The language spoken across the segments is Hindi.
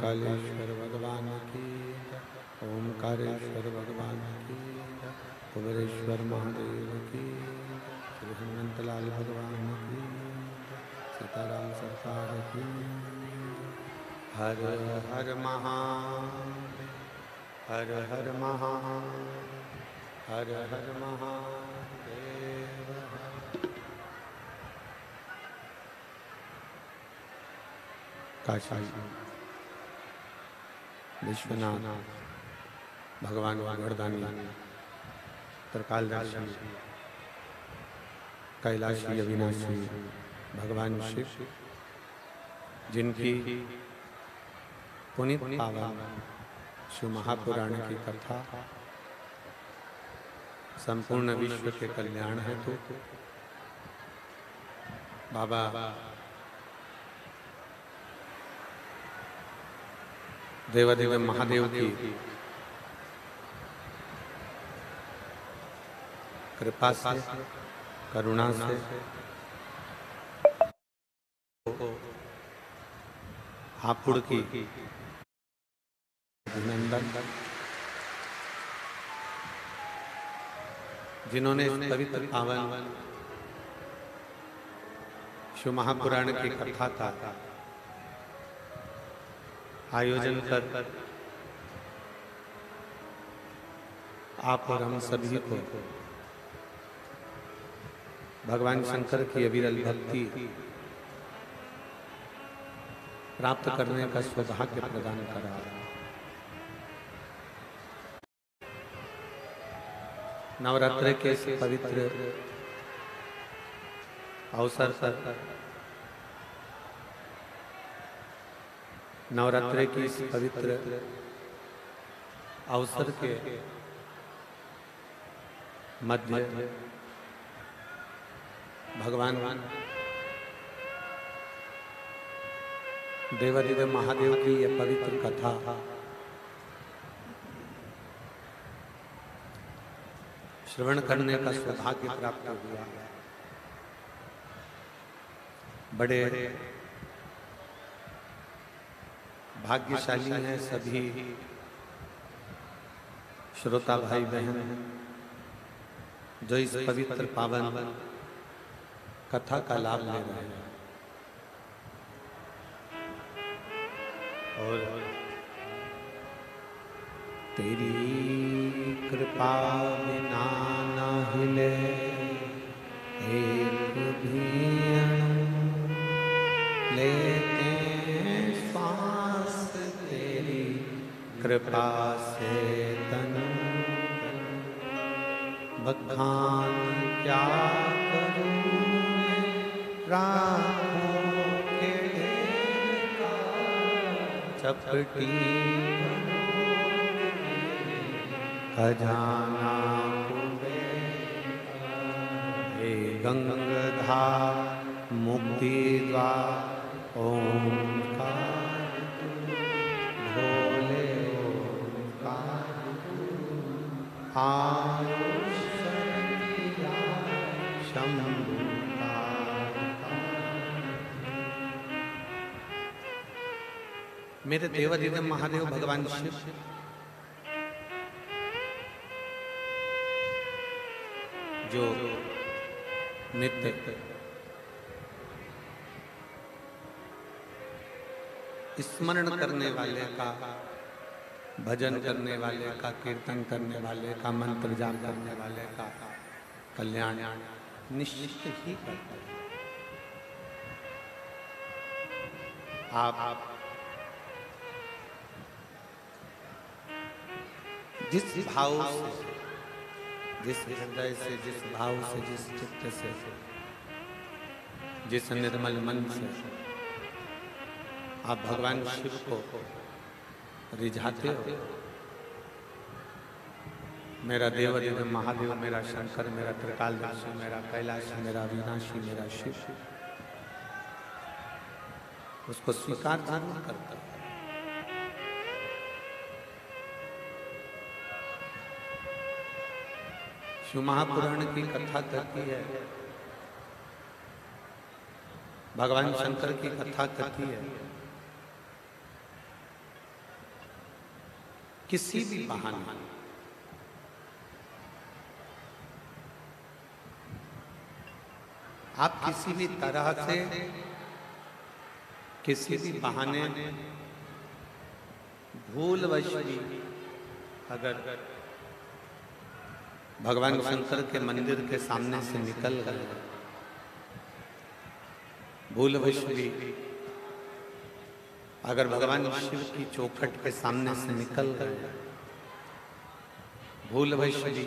महाकालेश्वर भगवान की जय, ओमकारेश्वर भगवान की जय, कुबेरेश्वर महादेव की जय, श्री हनुमंतलाल भगवान की जय, सीताराम सरकार की जय। हर हर महादेव, हर हर महादेव, हर हर महादेव। काशी विश्वनाथ भगवान वागड़दानी त्रिकालदर्शी कैलाशी अविनाशी भगवान शिव, जिनकी पुनीत पावन शिव महापुराण की कथा संपूर्ण विश्व के कल्याण हेतु बाबा देवादेव महादेव की कृपा से, करुणा से हापुड़ की अभिनंदन, जिन्होंने इस पवित्र पावन शिव महापुराण की कथा का आयोजन कर आप और हम सभी को भगवान शंकर की अविरल भक्ति प्राप्त करने का सौभाग्य प्रदान करा। नवरात्र के इस पवित्र अवसर पर, नवरात्रि की इस पवित्र अवसर के मध्य भगवान देवादिदेव महादेव की यह पवित्र कथा श्रवण करने का सौभाग्य प्राप्त हुआ। बड़े भाग्यशाली हैं सभी श्रोता भाई बहन जो इस पवित्र पावन कथा का लाभ ले रहे हैं। और तेरी कृपा बिना न हिले एक भी अणु, लेते श्वास तेरी कृपा से तनु, बखान क्या करूं मैं राहों के ढेर, चपटी खजाना हे गंगाधार मुक्ति द्वार ओंकार भोले ओंकार आयुष शंभु। मेरे देवादिदेव महादेव भगवान शिव जो नित्य स्मरण करने वाले का, भजन करने वाले का, कीर्तन करने वाले का, मंत्र जाप करने वाले का कल्याण निश्चित ही करते हैं। आप जिस भाव से, जिस हृदय से, जिस भाव से, जिस चित्त से, जिस निर्मल मन से आप भगवान शिव को रिझाते हो, मेरा देवादिदेव महादेव, मेरा शंकर, मेरा त्रिकालदर्शी, मेरा कैलाशी, मेरा अविनाशी, मेरा शिव उसको स्वीकार जरूर करता है। शिव महापुराण की कथा कहती है, भगवान शंकर की कथा कहती है किसी भी बहाने आप किसी भी तरह से किसी भी बहाने भूलवश भी अगर भगवान शंकर के मंदिर के सामने से निकल गए, भूलवश भी अगर भगवान शिव की चौखट के सामने से निकल गए, भूलवश भी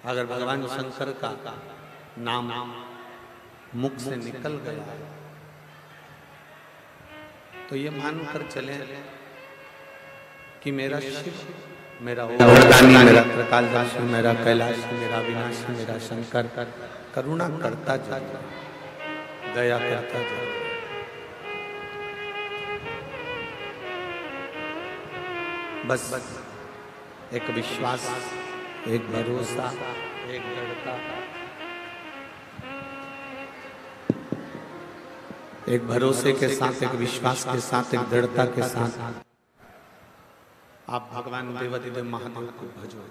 अगर भगवान शंकर का नाम मुख से निकल गया, तो ये मानकर चले कि मेरा शिव, मेरा वरदानी, मेरा त्रिकालदर्शी, मेरा कैलाश, मेरा विनाशी, मेरा शंकर करुणा करता जाए, दया करता जाए। बस एक विश्वास, एक भरोसा, एक दृढ़ता, एक भरोसे के साथ, एक विश्वास के साथ, एक दृढ़ता के साथ आप भगवान देवाधिदेव महादेव को भजो।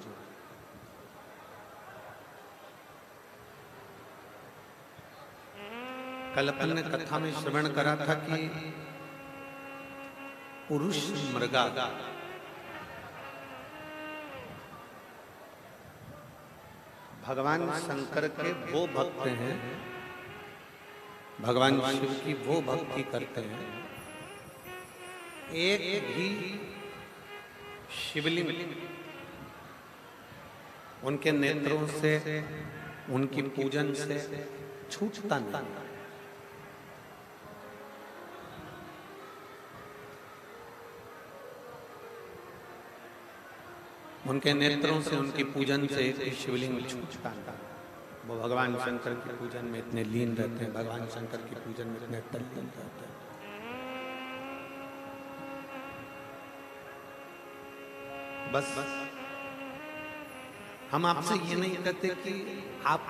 कल अपन ने कथा में श्रवण करा था कि पुरुष मृगा भगवान शंकर के वो भक्त हैं, भगवान शिव की वो भक्ति करते हैं, एक भी शिवलिंग उनके नेत्रों से, उनकी पूजन से छूटता नहीं। उनके नेत्रों से, उनकी पूजन से एक शिवलिंग छूटता नहीं। वो भगवान शंकर की पूजन में इतने लीन रहते हैं, भगवान शंकर की पूजन में इतने तल्लीन रहते हैं। बस हम आपसे ये नहीं कहते कि आप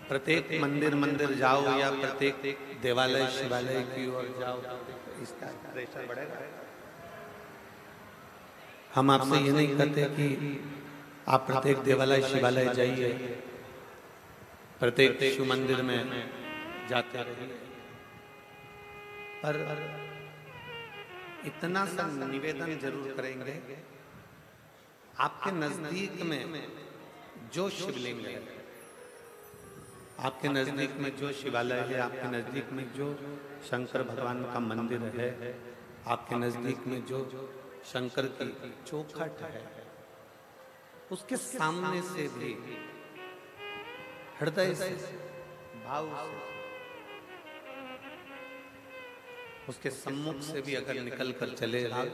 प्रत्येक मंदिर जाओ या प्रत्येक देवालय शिवालय की ओर जाओ, इसका प्रेशर बढ़ेगा। हम आपसे ये नहीं कहते कि आप प्रत्येक देवालय शिवालय जाइए, प्रत्येक शिव मंदिर में जाते रहिए, पर इतना सा निवेदन जरूर करेंगे, आपके नजदीक में जो शिवलिंग है, आपके नजदीक में जो शिवालय है, आपके नजदीक में जो शंकर भगवान का मंदिर है, आपके नजदीक में जो शंकर की चौखट है, उसके सामने से भी हृदय से, भाव से, उसके सम्मुख से भी अगर निकल कर चले गए,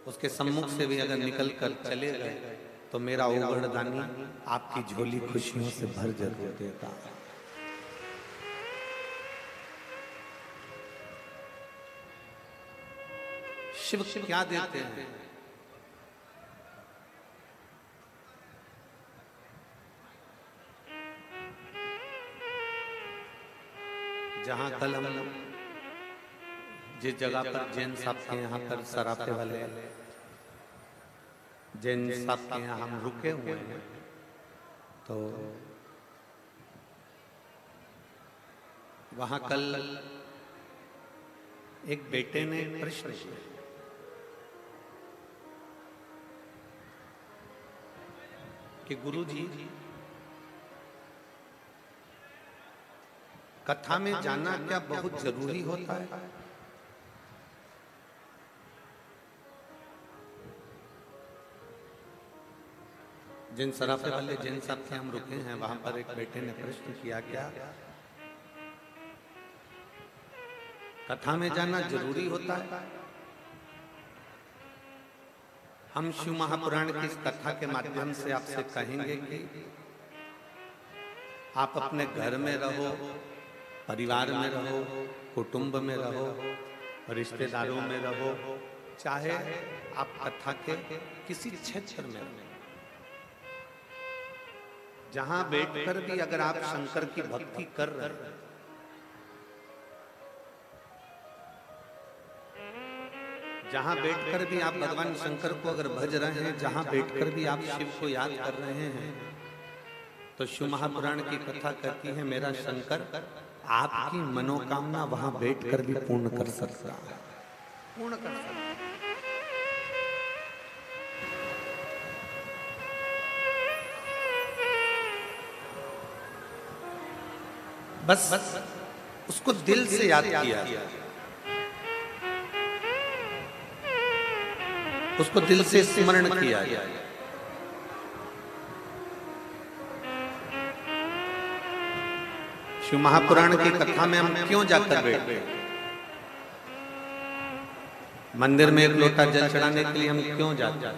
उसके सम्मुख से भी अगर निकल कर चले गए, तो मेरा वरदानी आपकी झोली खुशियों से भर जरूर देता। शिव क्या देते हैं? जहां कल हम जिस जगह पर जैन साहब के यहाँ पर सराफे वाले जैन साहब के यहाँ हम रुके हुए हैं, तो वहां कल एक बेटे ने प्रश्न किया कि गुरुजी, कथा में जाना क्या बहुत जरूरी होता है? जिन सराफे वाले जैन साहब के हम रुके हैं, वहां पर एक बेटे ने प्रश्न किया, क्या कथा में जाना जरूरी होता है? हम शिव महापुराण की इस कथा के माध्यम से आपसे कहेंगे कि आप अपने घर में रहो, परिवार में रहो, कुटुंब में रहो, रिश्तेदारों में रहो, चाहे आप कथा के किसी क्षेत्र में रहो, जहां बैठकर भी अगर आप शंकर की भक्ति कर रहे हैं, जहां बैठकर भी आप भगवान शंकर को अगर भज रहे हैं, जहां बैठकर भी आप शिव को याद कर रहे हैं, तो शिव महापुराण की कथा कहती है मेरा शंकर आपकी मनोकामना वहां बैठकर भी पूर्ण कर सकता है, पूर्ण कर सकता है। बस उसको दिल से याद किया, उसको दिल से स्मरण किया जाए। शिव महापुराण की कथा में हम क्यों जाकर बैठते हैं? मंदिर में एक लोटा जल चढ़ाने के लिए हम क्यों जाते हैं?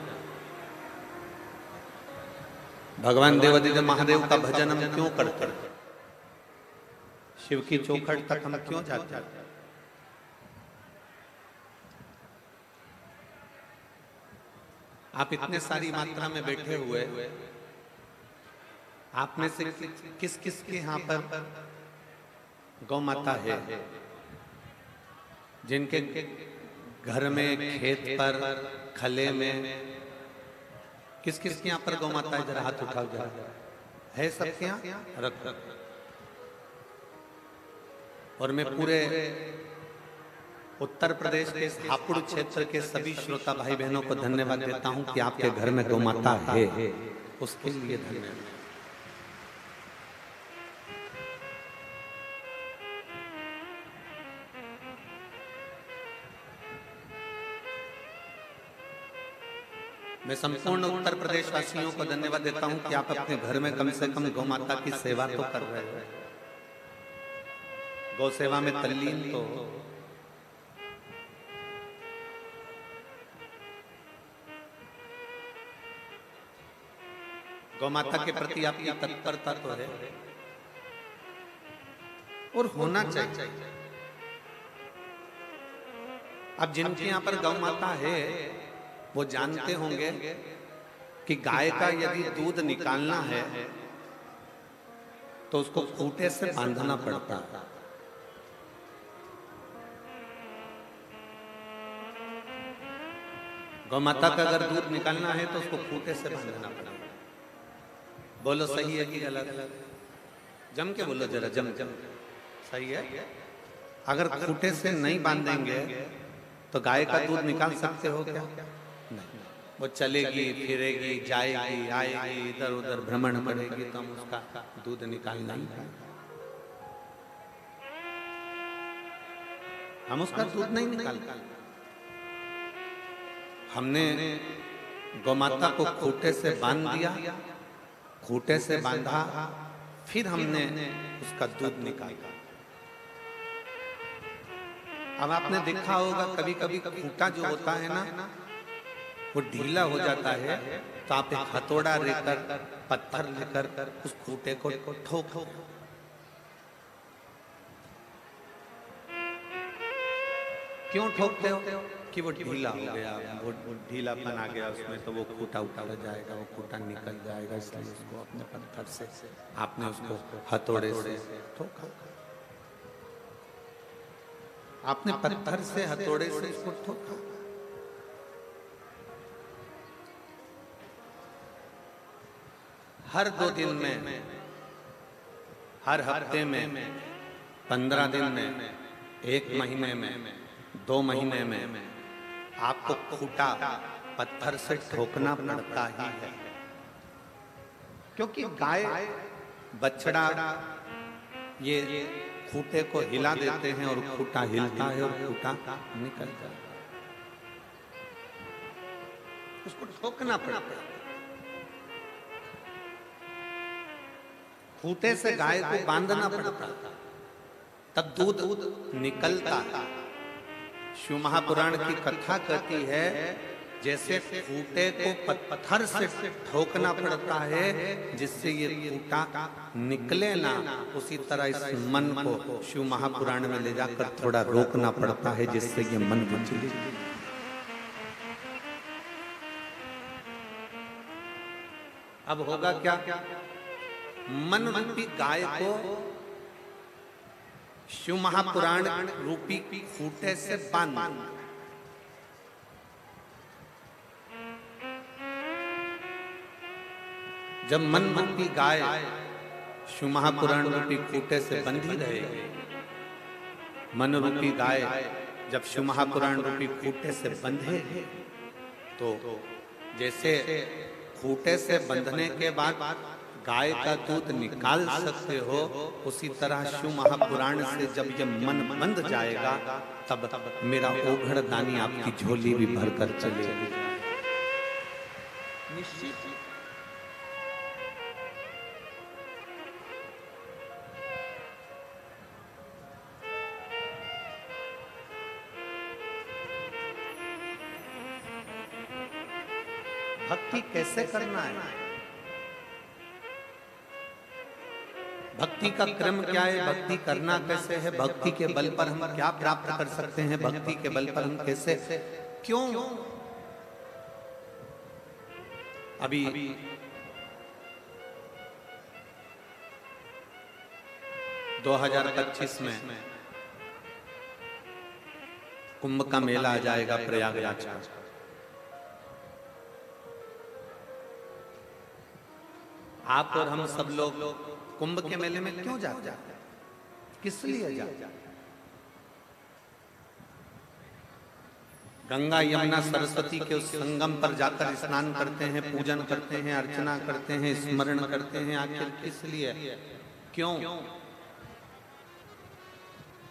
भगवान देवादिदेव महादेव का भजन हम क्यों करते हैं? शिव की चौखट तक हम क्यों जाते हैं? आप इतने सारी मात्रा में बैठे हुए, आप में से किस किस के यहाँ पर गौ माता है? जिनके घर में, खेत पर, खले में, किस किस के यहाँ पर गौ माता है? जरा हाथ उठाओ जरा। है सबके यहाँ? रख रख। और मैं पूरे उत्तर प्रदेश के हापुड़ क्षेत्र के सभी श्रोता भाई बहनों को धन्यवाद देता हूं कि आपके घर में गौ माता है, उसके लिए धन्यवाद। मैं संपूर्ण उत्तर प्रदेश वासियों को धन्यवाद देता हूं कि आप अपने घर में कम से कम गौ माता की सेवा तो कर रहे हो, गौ सेवा में तल्लीन तो। गौ माता के प्रति आपकी तत्परता तो है और होना चाहिए। अब जिनके यहाँ पर गौ माता है वो जानते होंगे कि गाय का यदि दूध निकालना है तो उसको खूंटे से बांधना पड़ता है। गौ माता का अगर दूध निकालना है तो उसको खूंटे से बांधना पड़ेगा। बोलो सही है कि गलत? जम के बोलो जरा, जम जम। सही है? अगर खूंटे से नहीं बांधेंगे तो गाय का दूध निकाल सकते हो क्या? नहीं। वो चलेगी, फिरेगी, जाएगी, आएगी, इधर उधर भ्रमण करेगी तो हम उसका दूध निकालना ही है। हम उसका दूध नहीं निकालते। हमने गौ माता को खूंटे से बांध दिया, खूंटे से बांधा, फिर हमने उसका दूध निकाला। अब आपने देखा होगा कभी कभी खूंटा जो होता है ना वो ढीला हो जाता है, तो आप एक हथौड़ा लेकर, पत्थर लेकर उस खूंटे को ठोको। क्यों ठोकते हो? कि वो ढीला हो गया, वो ढीलापन आ गया उसमें, तो वो खूंटा उतर जाएगा, वो खूंटा निकल जाएगा, इसलिए उसको अपने पत्थर से आपने उसको हथौड़े से ठोका। आपने पत्थर से, हथौड़े से उसको ठोका। हर 2 दिन में, हर हफ्ते में, 15 दिन में, 1 महीने में, 2 महीने में आपको खूंटा पत्थर से ठोकना पड़ता ही है। क्योंकि गाय, बछड़ा ये खूंटे को हिला देते हैं और खूंटा हिलता है और खूंटा निकल जाता है। उसको ठोकना पड़ता है। खूंटे से गाय को बांधना पड़ता, तब दूध निकलता है। शिव महापुराण की कथा कहती है जैसे खूंटे को पत्थर से ठोकना पड़ता है जिससे ये खूंटा निकले ना, उसी तरह इस मन को शिव महापुराण में ले जाकर थोड़ा रोकना पड़ता है जिससे ये मन विचलित। अब होगा क्या? मन रूपी गाय को शिव महापुराण रूपी खूंटे से बांध, जब मन रूपी गाय शिव महापुराण रूपी खूंटे से बंधी रहेगी, मन रूपी गाय जब शिव महापुराण रूपी खूंटे से बंधे तो जैसे खूंटे से बंधने के बाद गाय का दूध निकाल सकते हो, उसी तरह शिव महापुराण से जब ये मन बंध जाएगा तब मेरा ओघड़ दानी आपकी झोली भी भरकर चलेगी। निश्चित भक्ति कैसे करना है, भक्ति का क्रम क्या है, भक्ति करना कैसे है, भक्ति के बल पर हम क्या प्राप्त कर सकते हैं, भक्ति के बल पर हम कैसे क्यों। अभी दो 2025 में कुंभ का मेला आ जाएगा प्रयागराज का। आप और हम सब लोग कुंभ के मेले में क्यों जाते हैं, किस लिए जाते हैं? गंगा यमुना सरस्वती के उस संगम पर जाकर स्नान करते हैं, पूजन करते हैं, अर्चना करते हैं, स्मरण करते हैं। आखिर किस लिए, क्यों?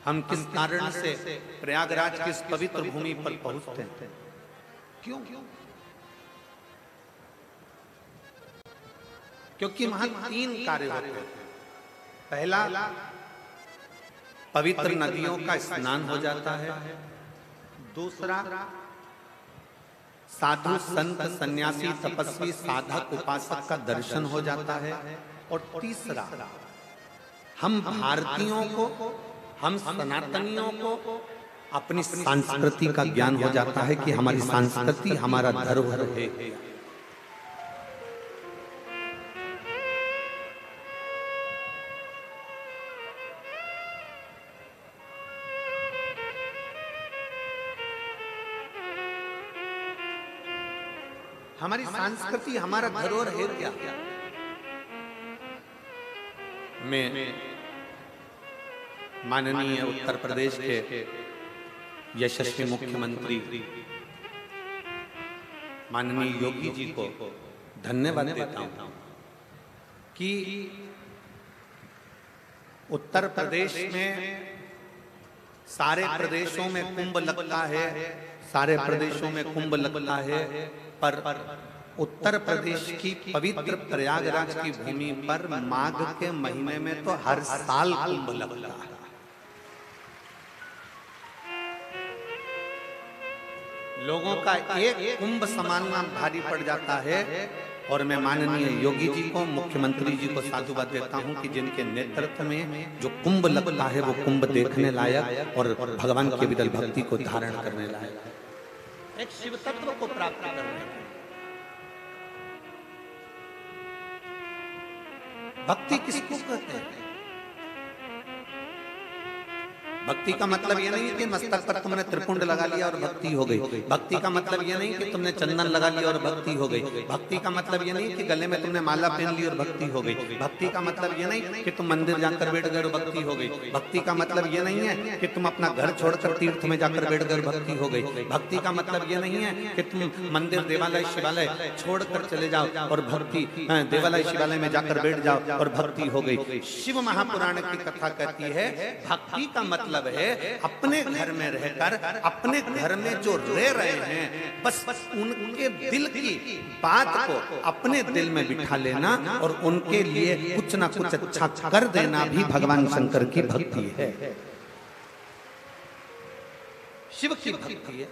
हम किस कारण से प्रयागराज की इस पवित्र भूमि पर पहुंचते हैं, क्यों? क्योंकि वहां 3 कार्य होते हैं। पहला, पवित्र नदियों का स्नान हो जाता है। दूसरा, साधु संत सन्यासी तपस्वी साधक उपासक का दर्शन हो जाता है। और तीसरा, हम भारतीयों को, हम सनातनियों को अपनी संस्कृति का ज्ञान हो जाता है कि हमारी संस्कृति हमारा धरोहर है। हमारी संस्कृति हमारा धरोहर है क्या? मैं माननीय उत्तर प्रदेश के यशस्वी मुख्यमंत्री माननीय योगी जी को धन्यवाद देता हूं कि उत्तर प्रदेश में सारे प्रदेशों में कुंभ लगता है, सारे प्रदेशों में कुंभ लगता है, पर उत्तर प्रदेश की पवित्र प्रयागराज की भूमि पर माघ के महीने में तो हर साल कुंभ लगता है। लोगों का एक कुंभ समानना भारी पड़ जाता है। और मैं माननीय योगी जी को, मुख्यमंत्री जी को साधुवाद देता हूं कि जिनके नेतृत्व में जो कुंभ लगता है वो कुंभ देखने लायक और भगवान के विदल भक्ति को धारण करने लायक है, एक शिव तत्व को प्राप्त करने के। भक्ति किसको कहते हैं? भक्ति का मतलब यह नहीं कि मस्तक पर तुमने त्रिपुंड लगा लिया और भक्ति हो गई। भक्ति का मतलब यह नहीं कि तुमने चंदन लगा लिया और भक्ति हो गई। भक्ति का मतलब यह नहीं कि गले में तुमने माला पहन ली और भक्ति हो गई। भक्ति का मतलब यह नहीं कि तुम मंदिर जाकर बैठ गए और भक्ति हो गई। भक्ति का मतलब यह नहीं है कि तुम अपना घर छोड़कर तीर्थ में जाकर बैठ गए, भक्ति हो गई। भक्ति का मतलब यह नहीं है कि तुम मंदिर, देवालय, शिवालय छोड़कर चले जाओ और भक्ति, देवालय शिवालय में जाकर बैठ जाओ और भक्ति हो गई। शिव महापुराण की कथा कहती है भक्ति का मतलब है अपने घर में रहकर, अपने घर में जो रह रहे हैं, बस उनके दिल की बात को अपने दिल में बिठा लेना और उनके लिए कुछ ना कुछ अच्छा कर देना भी भगवान शंकर की भक्ति है, शिव की भक्ति है।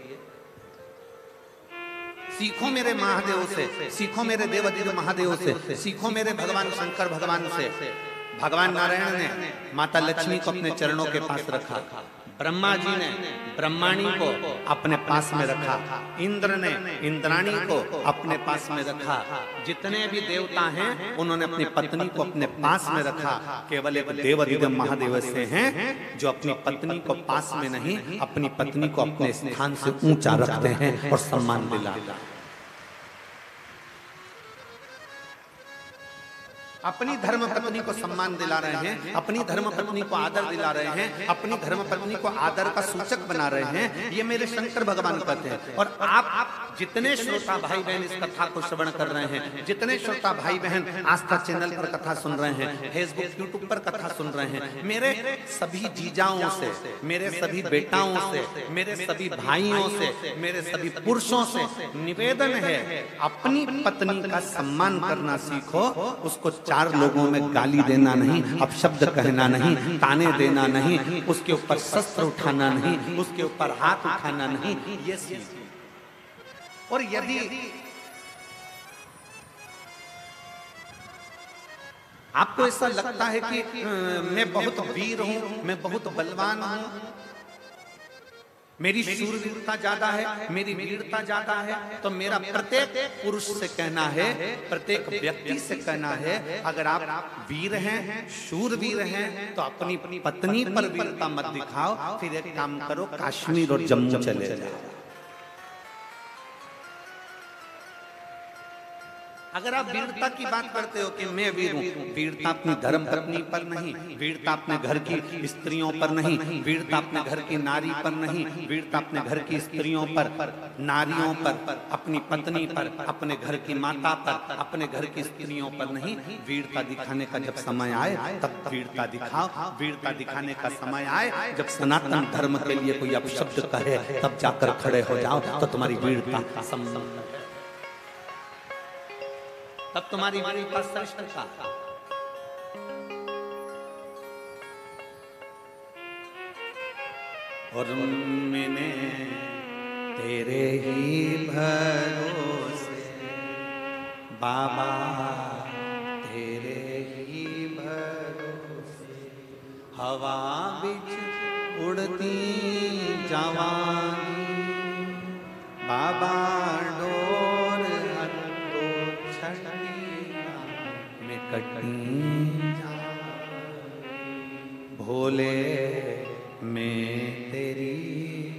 सीखो मेरे महादेव से, सीखो मेरे देवादिदेव महादेव से, सीखो मेरे भगवान शंकर भगवान से। भगवान नारायण ने माता लक्ष्मी को अपने चरणों के पास रखा, ब्रह्मा जी ने ब्रह्माणी को अपने पास में रखा, इंद्र ने इंद्राणी को अपने पास में रखा। जितने भी देवता हैं उन्होंने अपनी पत्नी को अपने पास में रखा। केवल एक देवादिदेव महादेव से हैं जो अपनी पत्नी को पास में नहीं, अपनी पत्नी को अपने स्थान से ऊंचा रखते हैं और सम्मान दिलाते हैं। अपनी धर्म पत्नी को सम्मान दिला रहे हैं, अपनी धर्म पत्नी को आदर दिला रहे हैं, अपनी धर्म पत्नी को आदर का सूचक बना रहे हैं। ये मेरे शंकर भगवान कहते हैं। और आप जितने श्रोता भाई बहन इस कथा को श्रवण कर रहे हैं, जितने श्रोता भाई बहन आस्था चैनल पर कथा सुन रहे हैं, फेसबुक यूट्यूब पर कथा सुन रहे हैं, मेरे सभी जीजाओं से, मेरे सभी बेटाओं से, मेरे सभी भाइयों से, मेरे सभी पुरुषों से निवेदन है, अपनी पत्नी का सम्मान करना सीखो। उसको चार लोगों में गाली देना नहीं, अपशब्द कहना नहीं, ताने देना नहीं, उसके ऊपर शस्त्र उठाना नहीं, उसके ऊपर हाथ उठाना नहीं, ये सीखो। और यदि आपको ऐसा लगता है कि मैं बहुत वीर हूं, मैं बहुत बलवान हूं, मेरी शूरवीरता ज्यादा है, मेरी वीरता ज्यादा है, तो मेरा प्रत्येक पुरुष से कहना है, प्रत्येक व्यक्ति से कहना है, अगर आप वीर हैं, शूरवीर हैं, तो अपनी पत्नी पर वीरता मत दिखाओ। फिर एक काम करो, कश्मीर और जम्मू चले जाओ। अगर आप वीरता की बात करते हो कि मैं वीर हूं, वीरता अपनी धर्म पत्नी पर नहीं, वीरता अपने घर की स्त्रियों पर नहीं, वीरता अपने घर की नारी पर नहीं, वीरता अपने घर की स्त्रियों पर, नारियों पर, अपनी पत्नी पर, अपने घर की माता पर, अपने घर की स्त्रियों पर नहीं। वीरता दिखाने का जब समय आए तब वीरता दिखाओ। वीरता दिखाने का समय आए जब सनातन धर्म के लिए कोई अपशब्द कहे तब जाकर खड़े हो जाओ, तो तुम्हारी वीरता संभव, तब तुम्हारी वीरता श्रेष्ठता। और मैंने तेरे ही भरोसे बाबा, तेरे ही भरोसे हवा बिच उड़ती जवानी बाबा, डोर हटो छठी में कटी भोले में तेरी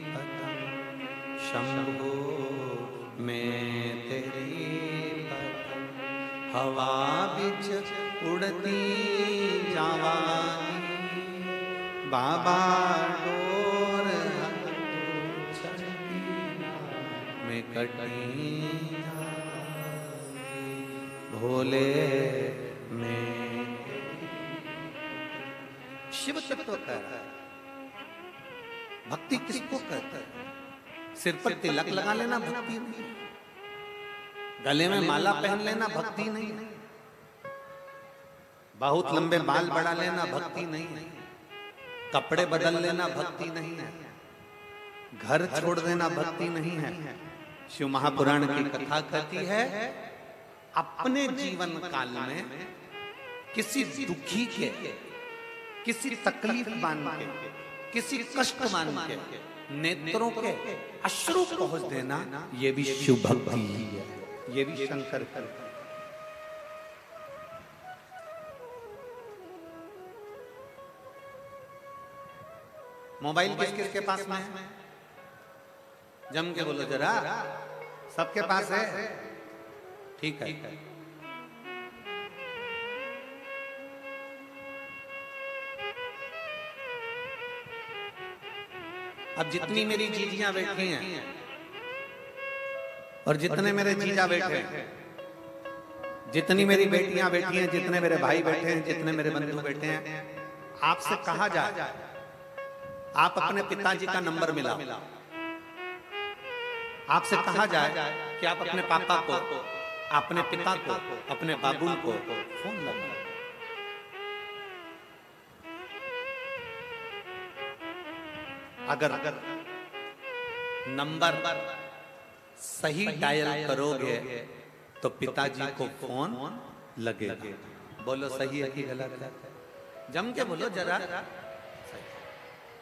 पतंग, शंभो में तेरी पतंग, हवा बिच उड़ती जवानी बाबा, डोर हटो छठी में कटी भोले में। शिव तत्व कह रहा है, भक्ति किसको कहता है? सिर पर तिलक लगा लेना भक्ति नहीं, गले में माला पहन लेना भक्ति नहीं, बहुत लंबे बाल बढ़ा लेना भक्ति नहीं है, कपड़े बदल लेना भक्ति नहीं है, घर छोड़ देना भक्ति नहीं है। शिव महापुराण की कथा कहती है, अपने जीवन काल में किसी दुखी के, किसी तकलीफ मान के, किसी कष्ट मान के नेत्रों के अश्रु पहुंच देना, ये भी शिव भक्ति है, ये भी शंकर कर। मोबाइल किस किस के पास में है? जम के बोलो जरा, सबके पास है? ठीक है। अब जितनी मेरी जीजियां बैठी हैं और जितने मेरे जीजा बैठे हैं, जितनी मेरी बेटियां बैठी हैं, जितने मेरे भाई बैठे हैं, जितने मेरे बंधु बैठे हैं, आपसे कहा जाए आप अपने पिताजी का नंबर मिलाओ। आपसे कहा जाए कि आप अपने पापा को, अपने पिता को, अपने बाबू को फोन लगाओ। अगर नंबर सही डायल करोगे तो पिताजी को फोन लगेगा। बोलो सही है कि गलत है? जम के बोलो जरा।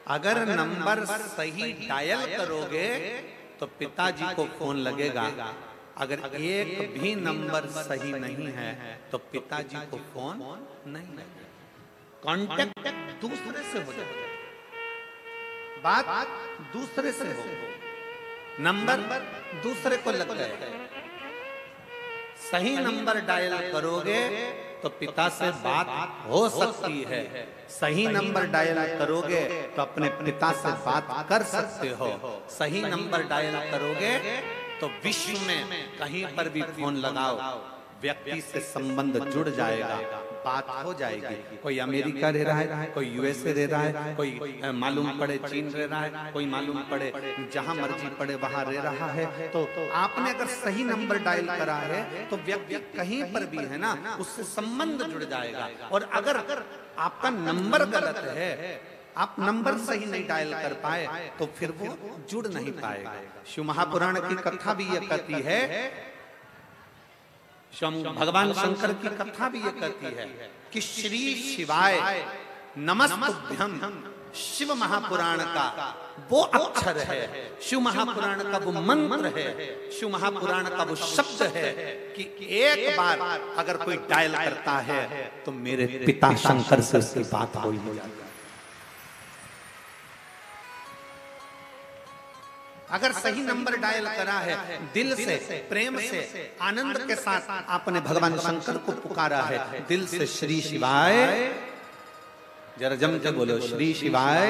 अगर नंबर सही डायल करोगे तो पिताजी को फोन लगेगा। अगर एक भी नंबर सही नहीं है तो पिताजी को फोन नहीं लगेगा। कांटेक्ट दूसरे से हो जाए, बात दूसरे से हो, नंबर दूसरे को लग जाएगा। सही नंबर डायल करोगे तो पिता से बात हो सकती है। सही नंबर डायल करोगे तो अपने पिता से बात कर सकते हो। सही नंबर डायल करोगे तो विश्व में कहीं पर भी फोन लगाओ, व्यक्ति से संबंध जुड़ जाएगा, बात हो जाएगी। कोई अमेरिका रह रहा है, कोई यूएसए रह रहा है, कोई मालूम पड़े चीन रह रहा है, कोई मालूम पड़े जहां मर्जी पड़े वहां रह रहा है। तो आपने अगर सही नंबर डायल करा है तो व्यक्ति कहीं पर भी है ना, उससे संबंध जुड़ जाएगा। और अगर आपका नंबर गलत है, आप नंबर सही नहीं डायल कर पाए, तो फिर वो जुड़ नहीं पाएगा। शिव महापुराण की कथा भी ये कहती है, भगवान शंकर की कथा भी ये कहती है कि श्री शिवाय नमस्तुभ्यम शिव महापुराण का वो अक्षर है, शिव महापुराण का वो मंत्र है, शिव महापुराण का वो शब्द है कि एक बार अगर कोई डायल करता है तो मेरे पिता शंकर से उसकी बात हो ही जाती है। अगर सही नंबर डायल करा है, दिल से प्रेम से आनंद के साथ आपने भगवान शंकर को पुकारा है, दिल से श्री शिवाय, जरा जम के बोलो, श्री शिवाय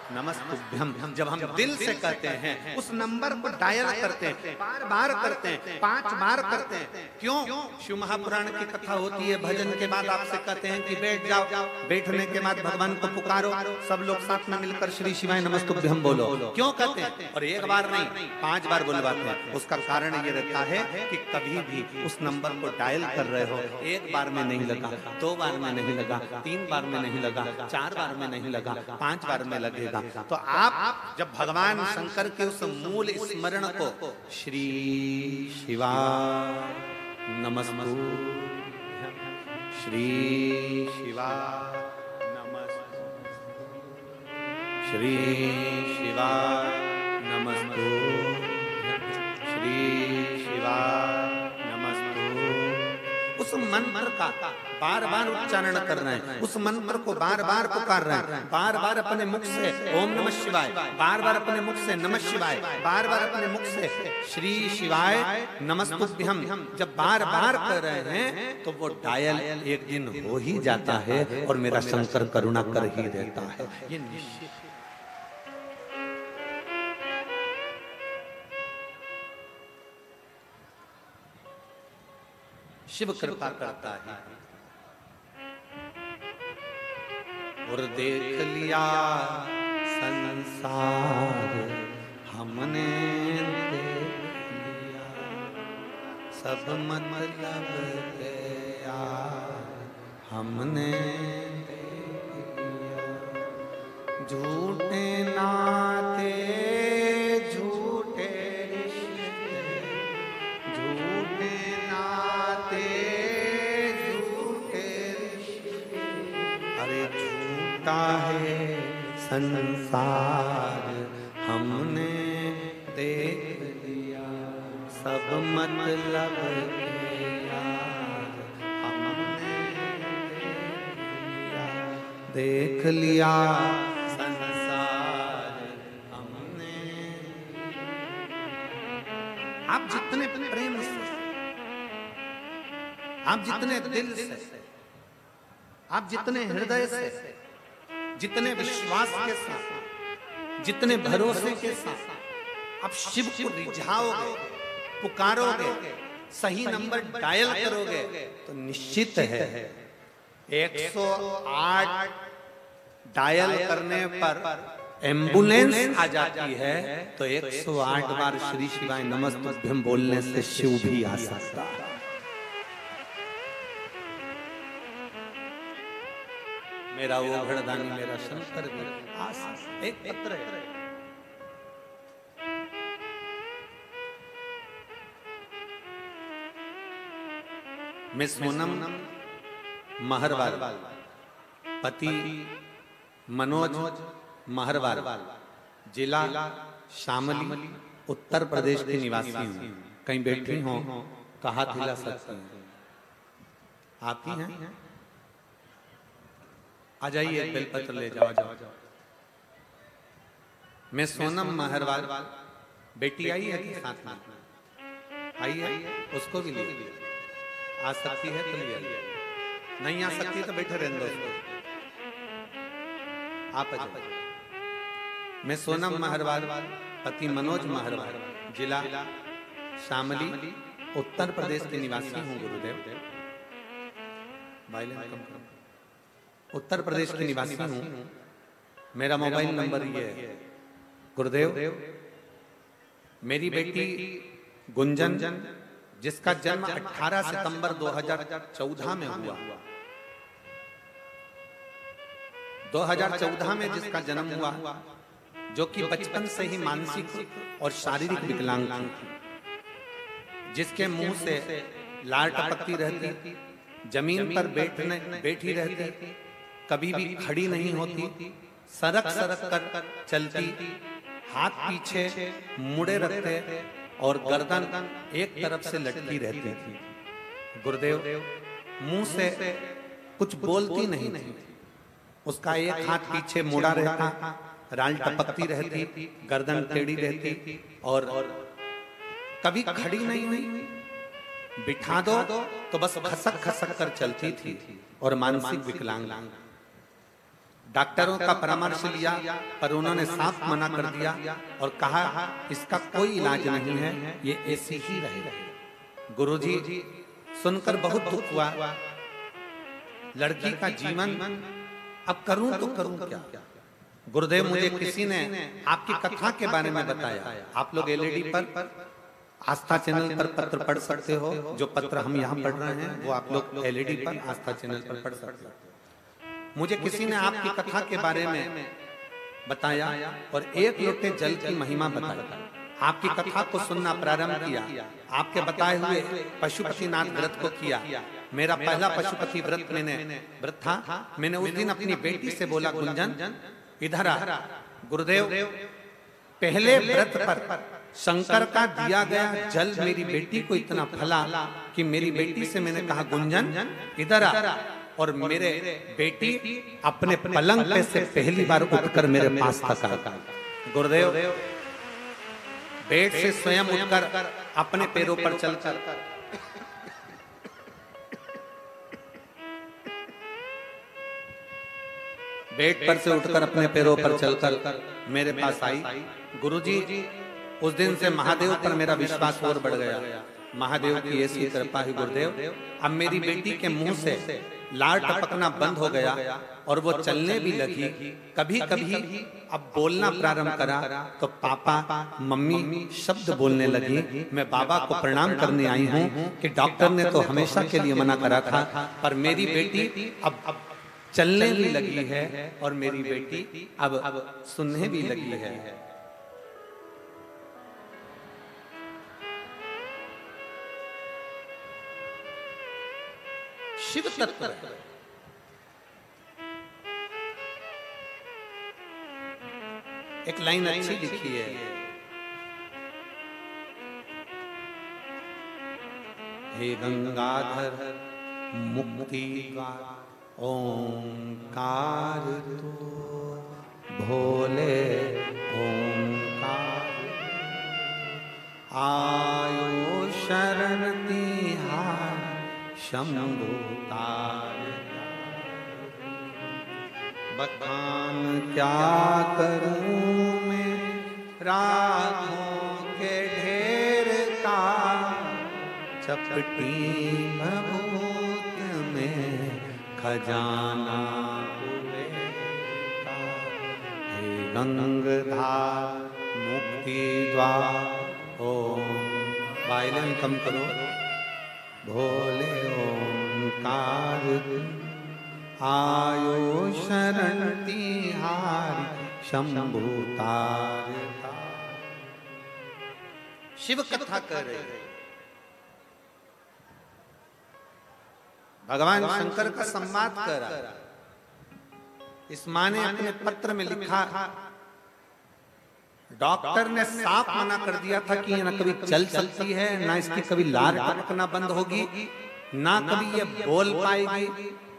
नमस्तुभ्यम। जब हम दिल से कहते हैं, उस नंबर को डायल करते हैं, बार बार करते हैं, 5 बार करते हैं। क्यों? शिव महापुराण की कथा होती है, भजन के बाद आपसे कहते हैं कि बैठ जाओ, बैठने के बाद भगवान को पुकारो, सब लोग साथ में मिलकर श्री शिवाय नमस्तुभ्यम बोलो। क्यों कहते हैं? और एक बार नहीं, 5 बार बुलवाते हैं। उसका कारण ये रहता है कि कभी भी उस नंबर को डायल कर रहे हो, एक बार में नहीं लगा, 2 बार में नहीं लगा, 3 बार में नहीं लगा, 4 बार में नहीं लगा, 5 बार में लगेगा। तो आप जब भगवान शंकर के उस मूल स्मरण को श्री शिवाय नमस्तुभ्यम, श्री शिवाय नमस्तुभ्यम, श्री शिवाय नमस्तुभ्यम, श्री शिवाय नमस्तुभ्यम, उस मंत्र का बार बार उच्चारण कर रहे हैं, उस मंत्र को बार बार पुकार रहे हैं, बार बार अपने मुख से ओम नमः शिवाय, बार बार अपने मुख से नमः शिवाय, बार बार अपने मुख से श्री शिवाय नमस्तुभ्यम जब बार बार कर रहे हैं तो वो डायल एक दिन हो ही जाता है और मेरा शंकर करुणा कर ही देता है। ये निश्चित शिव कृपा करता है। और देख लिया संसार हमने, देख लिया सब मतलब गया हमने, देख लिया झूठे नाते झूठे रिश्ते, झूठे नाते झूठे रिश्ते, अरे झूठा है संसार हमने देख लिया सब मतलब के यार हमने देख लिया संसार हमने। आप जितने प्रेम से, आप जितने दिल से, आप जितने हृदय से, जितने विश्वास के साथ, जितने भरोसे के साथ आप शिव को रिझाओगे, पुकारोगे, सही नंबर डायल करोगे तो निश्चित है 108 डायल करने पर एम्बुलेंस आ जाती है, तो 108 बार श्री शिवाय नमस्तुभ्यम बोलने से शिव भी आ सकता है। मेरा वो घड़दानी मेरा शंकर भी एक पत्र है। मैं सोनम महरवाल, पति मनोज महरवाल, जिला शामली, उत्तर प्रदेश की निवासी हूँ। कहीं बैठी हो तो हाथ हिला सकती हैं। आप ही हैं? आ जाइए, बेलपत्र ले जाओ। मैं सोनम महरवाल, बेटी आई है कि साथ में आई है, उसको भी ले आ सकती है तो ले आइए। नहीं आ सकती तो बैठे रहने दो। आप मैं सोनम महरवाल, पति मनोज महरवाल, जिला शामली, उत्तर प्रदेश के निवासी हूँ गुरुदेव। उत्तर प्रदेश के निवासी हूँ। मेरा मोबाइल नंबर ये है गुरुदेव। मेरी बेटी गुंजन, जिसका जन्म 18 सितंबर 2014 में हुआ, 2014 में जिसका जन्म हुआ, जो कि बचपन से ही मानसिक और शारीरिक विकलांग थी, जिसके मुंह से लार टपकती रहती, जमीन पर बैठी रहती, कभी भी खड़ी नहीं होती, सरक सरक कर चलती, हाथ पीछे मुड़े रखते और गर्दन एक तरफ से लटकी रहती थी। गुरुदेव मुंह से कुछ बोलती नहीं थी, उसका एक हाथ पीछे मुड़ा रहता, राल टपकती रहती, गर्दन टेढ़ी रहती और कभी खड़ी नहीं हुई, बिठा दो तो बस खसक खसक कर चलती थी और मानसिक विकलांग। डॉक्टरों का परामर्श लिया पर उन्होंने साफ मना कर दिया और कहा इसका कोई इलाज नहीं है, ये ऐसी ही रहेगा। गुरुजी सुनकर बहुत दुख हुआ। लड़की का जीवन अब करूं तो करूं क्या? गुरुदेव मुझे किसी ने आपकी कथा के बारे में बताया। आप लोग एलईडी पर आस्था चैनल पर पत्र पढ़ सकते हो। जो पत्र हम यहाँ पढ़ रहे हैं वो आप लोग एलईडी पर आस्था चैनल पर पढ़ सकते हो। मुझे किसी ने आपकी कथा के बारे में बताया और एक लोटे जल की महिमा बताई। आपकी कथा को सुनना प्रारंभ किया। आपके बताए हुए पशुपतिनाथ व्रत को किया। मेरा पहला पशुपति व्रत था। मैंने उस दिन अपनी बेटी से बोला, गुंजन इधर आ। गुरुदेव पहले व्रत पर शंकर का दिया गया जल मेरी बेटी को इतना फला कि मेरी बेटी से मैंने कहा, गुंजन इधर आ, और मेरे बेटी अपने पलंग पे से पहली बार उठकर मेरे पास तक आ। गुरुदेव बेड से स्वयं उठकर अपने पैरों पर चलकर बेड पर से उठकर अपने पैरों पर चलकर मेरे पास आई। गुरुजी उस दिन से महादेव पर मेरा विश्वास और बढ़ गया। महादेव की ऐसी कृपा है गुरुदेव। अब मेरी बेटी के मुंह से लार टपकना बंद हो गया और वो चलने भी लगी। कभी कभी अब बोलना प्रारंभ करा तो पापा मम्मी शब्द बोलने लगी। मैं बाबा को प्रणाम करने आई हूँ कि डॉक्टर ने तो हमेशा के लिए मना करा था, पर मेरी बेटी अब चलने भी लगी है और मेरी बेटी अब सुनने भी लगी है। शिव तत्व एक लाइन अच्छी लिखी है, हे गंगाधर मुक्ति ओंकार तो भोले ओंकार आयो शरण तिहार शंभु तार। बखान क्या करूं मैं रागों के ढेर का, चपटी भभूत में खजाना पूरे का। हे गंगाधर मुक्ति द्वार ओम, वायलिन कम करो, भोले ओंकार आयो शरण तिहारी शंभु तार। शिव कथा कर रहे हैं। भगवान शंकर का संवाद करा। इस माँ ने अपने पत्र में लिखा, डॉक्टर ने साफ मना कर दिया था कि ये ना कभी चल सकती है, ना इसकी कभी लार टपकना बंद होगी, ना कभी ये बोल पाएगी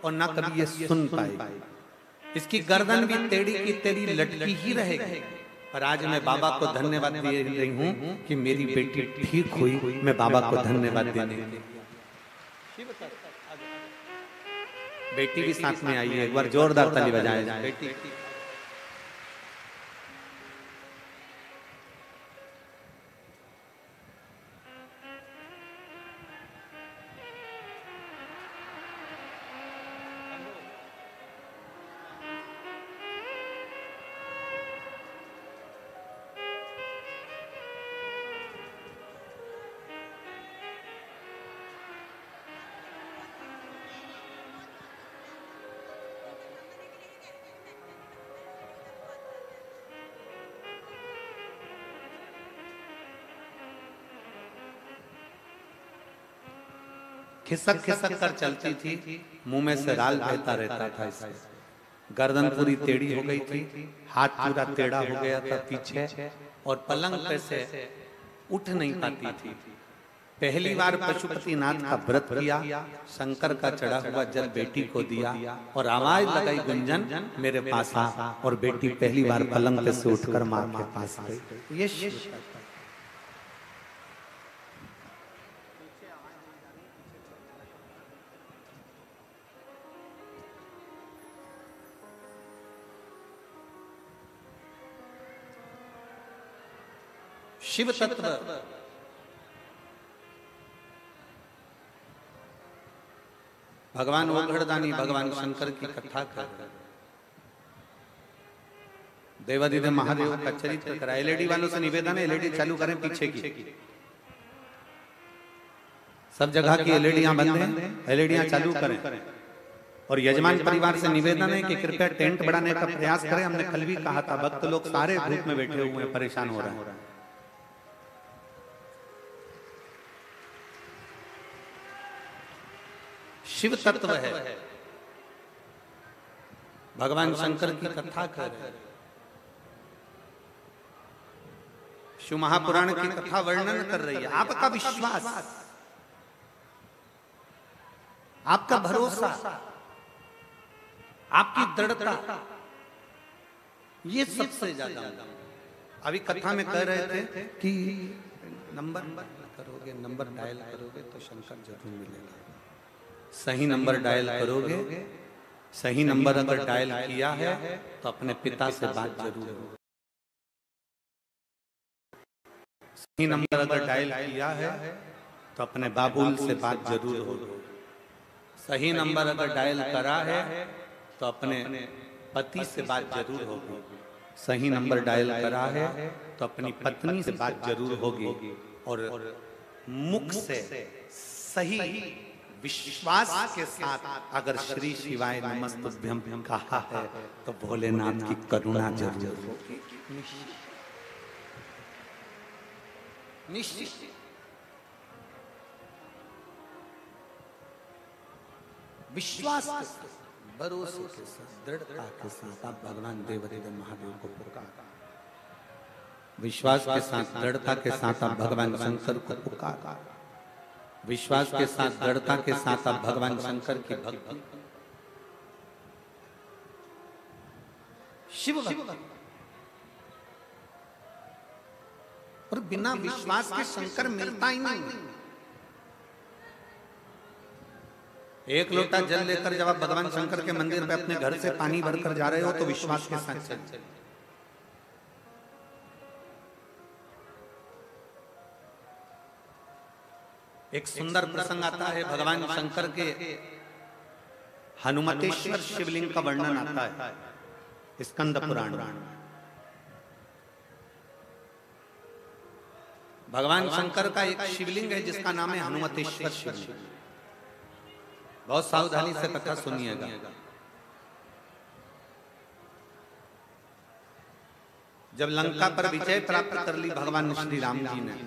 और ना कभी ये सुन पाएगी। इसकी गर्दन भी टेढ़ी की टेढ़ी लटकी ही रहेगी। पर आज मैं बाबा को धन्यवाद दे रही हूँ कि मेरी बेटी ठीक हुई। मैं बाबा को धन्यवाद देने बेटी भी साथ में आई है, एक बार जोरदार ताली बजाएं बेटी। खिसक खिसक कर चलती थी, मुंह में से राल बहता रहता था इससे। गर्दन पूरी टेढ़ी हो गई थी, हाथ पूरा टेढ़ा हो गया था पीछे, और पलंग पे से उठ नहीं पाती थी। पहली बार पशुपतिनाथ का व्रत किया, शंकर का चढ़ा हुआ जल बेटी को दिया और आवाज लगाई, गुंजन मेरे पास आ। और बेटी पहली बार पलंग पे से उठकर मां के पास गई। ये शिव तत्व भगवान ओघड़दानी भगवान शंकर की कथा कर देवादिदेव महादेव का चरित्र करा। एलईडी वालों से निवेदन है, एलईडी चालू करें पीछे की। सब जगह की एलईडियां बंद हैं, एलईडियां चालू करें। और यजमान परिवार से निवेदन है कि कृपया टेंट बढ़ाने का प्रयास करें। हमने कल भी कहा था, भक्त लोग सारे ग्रुप में बैठे हुए हैं, परेशान हो रहे हैं। शिव तत्व है, भगवान शंकर की कथा कर, शिव महापुराण की कथा वर्णन कर रही है। आपका विश्वास, आपका भरोसा, आपकी दृढ़ता, ये सबसे ज्यादा। अभी कथा में कह रहे थे कि नंबर करोगे, नंबर डायल करोगे तो शंकर जरूर मिलेगा। सही नंबर डायल करोगे, सही नंबर अगर डायल किया है तो अपने पिता से बात जरूर हो। सही नंबर अगर डायल किया है तो अपने बाबुल से बात जरूर हो। सही नंबर अगर डायल करा है तो अपने पति से बात जरूर होगी। सही नंबर डायल करा है तो अपनी पत्नी से बात जरूर होगी। और मुख से सही विश्वास के साथ अगर श्री शिवाय नमस्तुभ्यम कहा है तो भोलेनाथ की करुणा जरूर होगी। निश्चित विश्वास के साथ, भरोसे के साथ, दृढ़ता के साथ आप भगवान देवादिदेव महादेव को पुकारा। विश्वास के साथ, दृढ़ता के साथ आप भगवान शंकर को पुकारा। विश्वास के साथ, दृढ़ता के साथ आप भगवान शंकर की भक्ति। शिव और बिना विश्वास के शंकर मिलता ही नहीं। एक लोटा जल लेकर जब आप भगवान शंकर के मंदिर पे अपने घर से पानी भरकर जा रहे हो तो विश्वास के साथ चल। एक सुंदर प्रसंग आता है भगवान शंकर के हनुमतेश्वर शिवलिंग का वर्णन आता है स्कंद पुराण। भगवान शंकर का एक शिवलिंग है जिसका नाम है हनुमतेश्वर शिवलिंग। बहुत सावधानी से कथा सुनिएगा। जब लंका पर विजय प्राप्त कर ली भगवान श्री राम जी ने,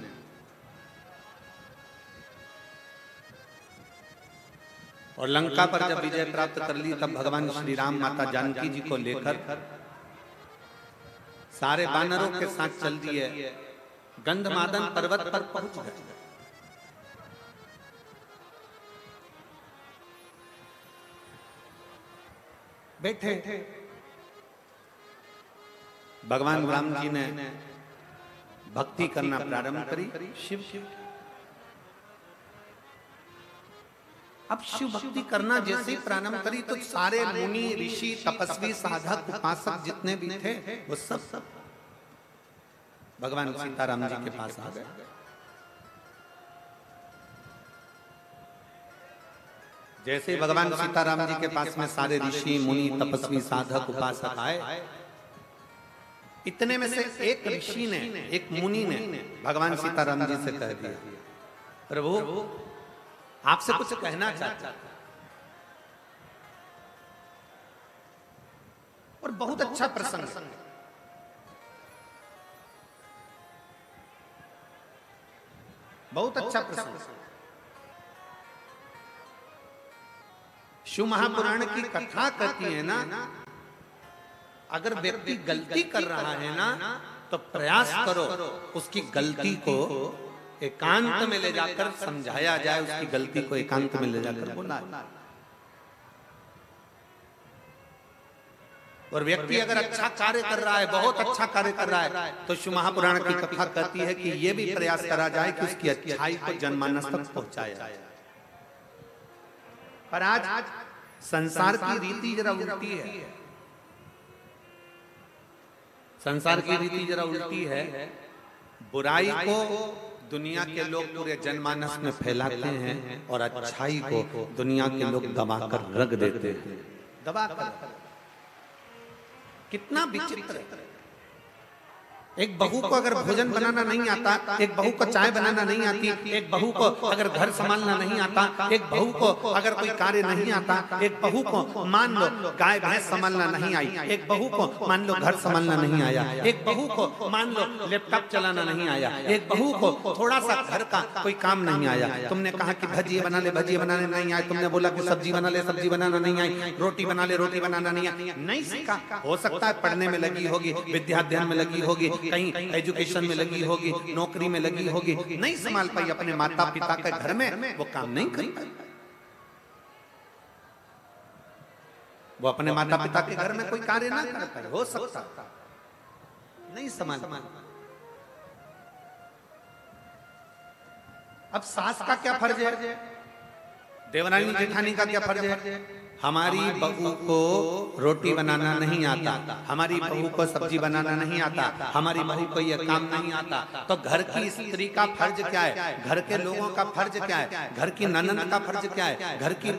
और लंका पर जब विजय प्राप्त कर ली तब भगवान श्री राम माता जानकी जी को लेकर सारे वानरों के साथ चल दिए, गंधमादन पर्वत पर पहुंच गए। बैठे भगवान राम जी ने भक्ति करना प्रारंभ करी। शिव अब शिव भक्ति करना जैसे ही प्रारंभ करी तो सारे मुनि ऋषि तपस्वी साधक उपासक जितने भी थे वो सब भगवान सीताराम जी के पास आ गए। जैसे भगवान सीताराम जी के पास में सारे ऋषि मुनि तपस्वी साधक उपासक आए, इतने में से एक ऋषि ने, एक मुनि ने भगवान सीताराम जी से कह दिया, प्रभु आपसे कुछ कहना चाहता और बहुत अच्छा प्रसंग। बहुत अच्छा प्रसंग। शिव महापुराण की कथा कहती है ना, अगर व्यक्ति गलती कर रहा है ना तो प्रयास करो उसकी गलती को एकांत में ले जाकर समझाया जाए, उसकी गलती को एकांत में ले जाकर बोला। और व्यक्ति अगर अच्छा कार्य कर रहा है, बहुत अच्छा कार्य कर रहा है, तो शिव महापुराण की कथा कहती है कि यह भी प्रयास करा जाए कि उसकी अच्छाई को जनमानस तक पहुंचाया जाए। पर आज संसार की रीति जरा उल्टी है। संसार की रीति जरा उल्टी है। बुराई को दुनिया के लोग पूरे जनमानस में फैलाते हैं और अच्छाई को दुनिया के लोग दबाकर रख देते हैं। दबाकर। कितना विचित्र है। एक बहू को अगर भोजन बनाना नहीं आता, एक बहू को चाय बनाना नहीं आती, एक बहू को अगर घर संभालना नहीं आता, एक बहू को अगर कोई कार्य नहीं आता, एक बहू को मान लो गाय भैंस संभालना नहीं आई, एक बहू को मान लो घर संभालना नहीं आया, एक बहू को मान लो लैपटॉप चलाना नहीं आया, एक बहू को थोड़ा सा घर का कोई काम नहीं आया। तुमने कहा कि भजिए बना ले, भजिए बनाने नहीं आए। तुमने बोला कि सब्जी बना ले, सब्जी बनाना नहीं आई। रोटी बना ले, रोटी बनाना नहीं आई। नहीं सीखा। हो सकता है पढ़ने में लगी होगी, विद्या अध्ययन में लगी होगी, कहीं एजुकेशन में लगी होगी, नौकरी में लगी होगी, नहीं संभाल पाई अपने माता पिता के घर में, वो काम नहीं कर पाई। वो अपने माता पिता के घर में कोई कार्य ना कर पाए, हो सकता नहीं संभाल पाई। अब सास का क्या फर्ज है, देवरानी जेठानी का क्या फर्ज है? हमारी बहू को रोटी बनाना नहीं आता, हमारी बहू को सब्जी बनाना नहीं आता, हमारी बहू को यह काम नहीं आता, तो घर की स्त्री का फर्ज क्या है? घर के लोगों का फर्ज क्या है? घर की ननद का फर्ज क्या है? घर की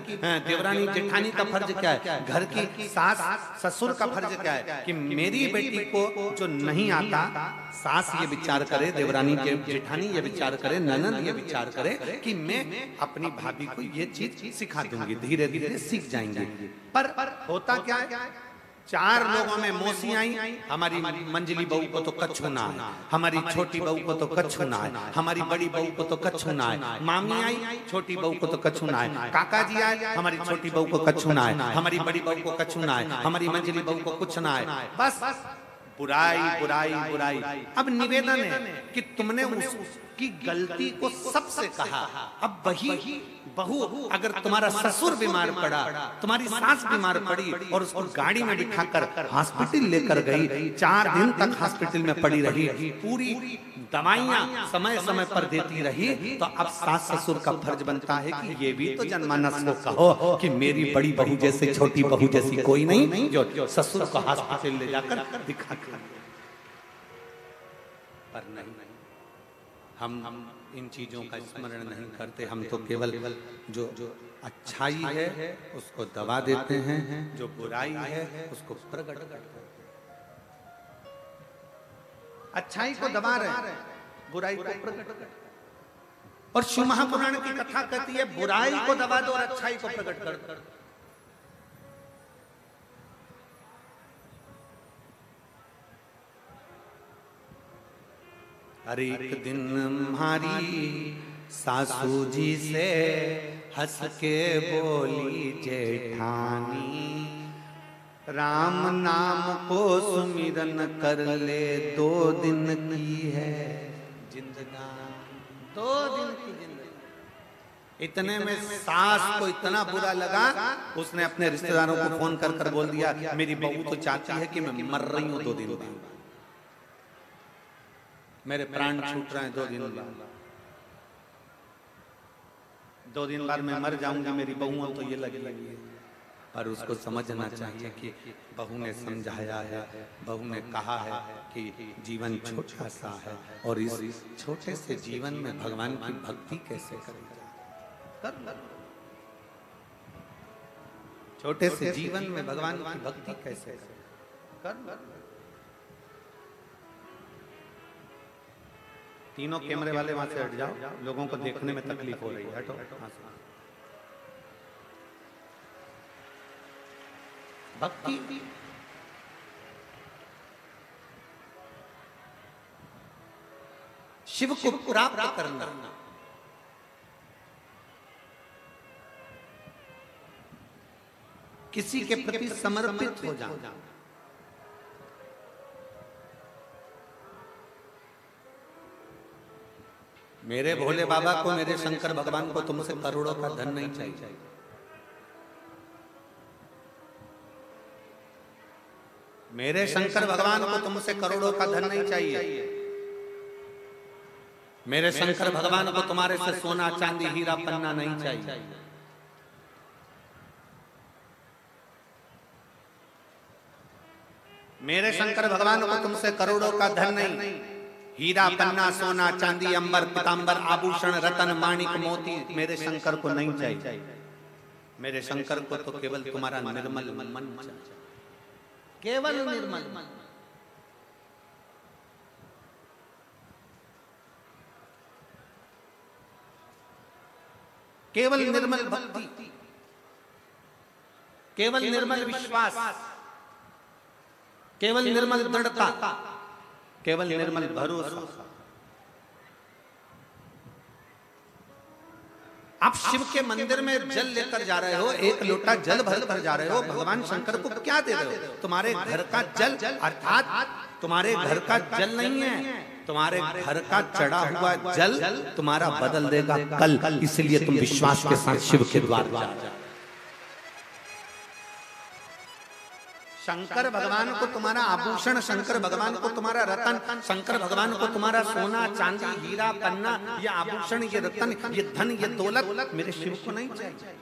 देवरानी जेठानी का फर्ज क्या है? घर की सास ससुर का फर्ज क्या है? कि मेरी बेटी को जो नहीं आता, सास ये विचार करे, देवरानी जेठानी ये विचार करे, ननद ये विचार करे कि मैं अपनी भाभी को ये चीज सिखा दूंगी, धीरे धीरे सीख जाएंगे। पर होता क्या है? चार लोगों में मौसी आई, हमारी मंजली बहू को तो कच्छू ना है, हमारी छोटी बहू को तो कच्छू ना है, हमारी बड़ी बहू को तो कच्छू ना है, मामी आई छोटी बहू को तो कच्छू ना है, काका जी आए हमारी छोटी बहू को कच्छू ना है, हमारी बड़ी बहू को कच्छू ना है, हमारी मंजली बहू को कुछ ना है। बस बुराई बुराई बुराई। अब निवेदन है कि तुमने उसकी गलती को सबसे कहा। अब वही बहू अगर तुम्हारा ससुर बीमार पड़ा, तुम्हारी सास बीमार पड़ी और उसको गाड़ी में बिठाकर हॉस्पिटल लेकर गई, 4 दिन तक हॉस्पिटल में पड़ी रही, पूरी दवाइयां समय समय पर देती रही, तो अब सास ससुर का फर्ज बनता है कि ये भी तो जनमानस को कहो कि मेरी बड़ी बहू जैसे, छोटी बहू जैसी कोई नहीं जो ससुर को हॉस्पिटल ले जाकर दिखा। पर नहीं, हम इन चीजों का स्मरण नहीं करते। हम तो केवल जो अच्छाई है उसको दबा देते हैं, जो बुराई है उसको प्रकट करते हैं। अच्छाई को दबा रहे हैं, बुराई को प्रकट करते हैं। और शिव महापुराण की कथा कहती है बुराई को दबा दो और अच्छाई को प्रकट कर दो। हर एक दिन हमारी सासू जी से हंस के बोली जेठानी, राम नाम को सुमिरन कर ले, 2 दिन की है जिंदगानी, 2 दिन की जिंदगी। इतने में सास को इतना बुरा लगा, उसने अपने रिश्तेदारों को फोन कर कर बोल दिया मेरी बहू तो चाहती है कि मैं मर रही हूं 2 दिन बाद, मेरे प्राण छूट रहे हैं 2 दिन बाद। 2 दिन बाद मैं मर जाऊंगी, मेरी बहुओं तो ये लगी है। पर उसको समझना चाहिए कि बहू ने समझाया है, बहू ने कहा है कि जीवन छोटा सा है और इस छोटे से जीवन में भगवान की भक्ति कैसे करें। छोटे से जीवन में भगवान की भक्ति कैसे करें। तीनों कैमरे वाले वहां से हट जाओ, लोगों को देखने में तकलीफ हो रही है। हटो। भक्ति शिव को प्राप्त करना, किसी के प्रति समर्पित हो जाना। मेरे भोले बाबा को, मेरे शंकर भगवान को तुमसे करोड़ों का धन नहीं चाहिए। मेरे शंकर भगवान को तुमसे करोड़ों का धन नहीं चाहिए। मेरे शंकर भगवान को तुम्हारे से सोना चांदी हीरा पन्ना नहीं चाहिए। मेरे शंकर भगवान को तुमसे करोड़ों का धन नहीं, हीरा पन्ना सोना चांदी अंबर पीतांबर आभूषण रतन माणिक मोती मेरे शंकर को नहीं चाहिए। मेरे शंकर को तो केवल तुम्हारा निर्मल मन चाहिए, केवल निर्मल मन। केवल निर्मल भक्ति, केवल निर्मल विश्वास, केवल निर्मल दृढ़ता, केवल निर्मल भरोसा। आप शिव के मंदिर में जल लेकर जा रहे हो, एक लोटा जल भर कर जा रहे हो, भगवान शंकर को क्या दे रहे हो? तुम्हारे घर का जल, अर्थात तुम्हारे घर का जल नहीं है, तुम्हारे घर का चढ़ा हुआ जल तुम्हारा बदल देगा कल। इसलिए तुम विश्वास के साथ शिव के द्वार जा। शंकर भगवान को तुम्हारा आभूषण, शंकर भगवान को तुम्हारा रतन, शंकर भगवान को तुम्हारा सोना चांदी हीरा पन्ना, ये आभूषण, ये रतन, ये धन, ये दौलत मेरे शिव को नहीं चाहिए।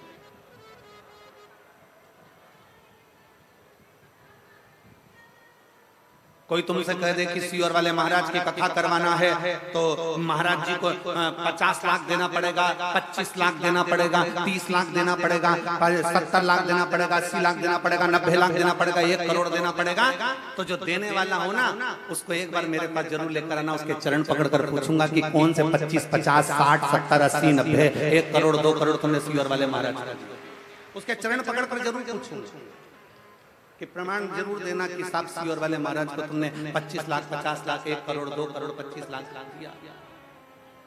कोई तुमसे कह दे कि सीवर वाले महाराज की कथा करवाना है तो महाराज जी को 50 लाख देना पड़ेगा, 25 लाख देना पड़ेगा, 30 लाख देना पड़ेगा, 70 लाख देना पड़ेगा, 80 लाख देना पड़ेगा, 90 लाख देना पड़ेगा, 1 करोड़ देना पड़ेगा। तो जो देने वाला हो ना, उसको एक बार मेरे पास जरूर लेकर आना। उसके चरण पकड़कर पूछूंगा कि कौन से 25, 50, 60, 70, 80, 90, 1 करोड़ 2 करोड़ तुमने सीवर वाले महाराज, उसके चरण पकड़कर जरूर पूछूंगा कि प्रमाण जरूर देना कि साहब सीवर वाले महाराज को तुमने 25 लाख, 50 लाख, 1 करोड़ 2 करोड़ 25 लाख दिया।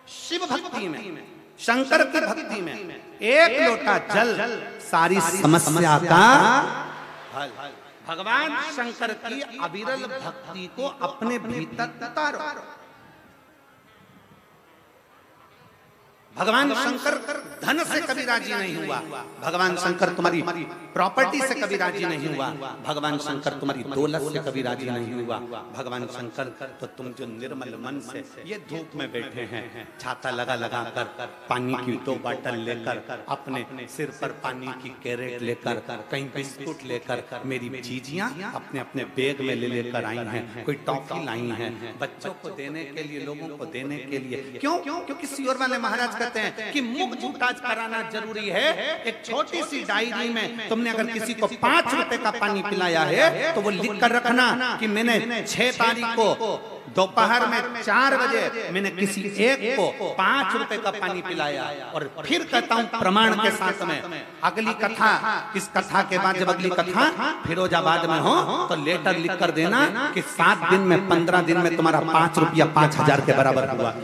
शिव भक्ति में, शंकर की भक्ति में एक लोटा जल सारी समस्या का हल। भगवान शंकर की अविरल भक्ति को अपने भीतर उतारो। भगवान शंकर धन से कभी राजी नहीं हुआ, भगवान शंकर तुम्हारी प्रॉपर्टी से कभी राजी नहीं हुआ, भगवान शंकर तुम्हारी दौलत से कभी राजी नहीं हुआ। भगवान शंकर तो तुम जो निर्मल मन से ये धूप में बैठे हैं, छाता लगा लगा कर, पानी की 2 बाटल लेकर, अपने सिर पर पानी की कैरेट लेकर, कहीं बिस्कुट लेकर, मेरी जीजियां अपने अपने बैग में ले लेकर आई हैं, कोई टॉफी लाई है बच्चों को देने के लिए, लोगों को देने के लिए। क्यों? क्योंकि सीवर वाले महाराज कहते हैं कि मुख झूठा कराना जरूरी है। एक छोटी सी डायरी में तुमने अगर किसी को 5 रुपए का पानी पिलाया है तो वो लिख कर रखना कि मैंने 6 तारीख को दोपहर में 4 बजे मैंने किसी एक को 5 रुपए का पानी पिलाया। और फिर कहता हूं प्रमाण के साथ में, अगली कथा, इस कथा के बाद जब अगली कथा फिरोजाबाद में हो तो लेटर लिख कर देना कि 7 दिन में 15 दिन में तुम्हारा 5 रुपया 5000 के बराबर हुआ।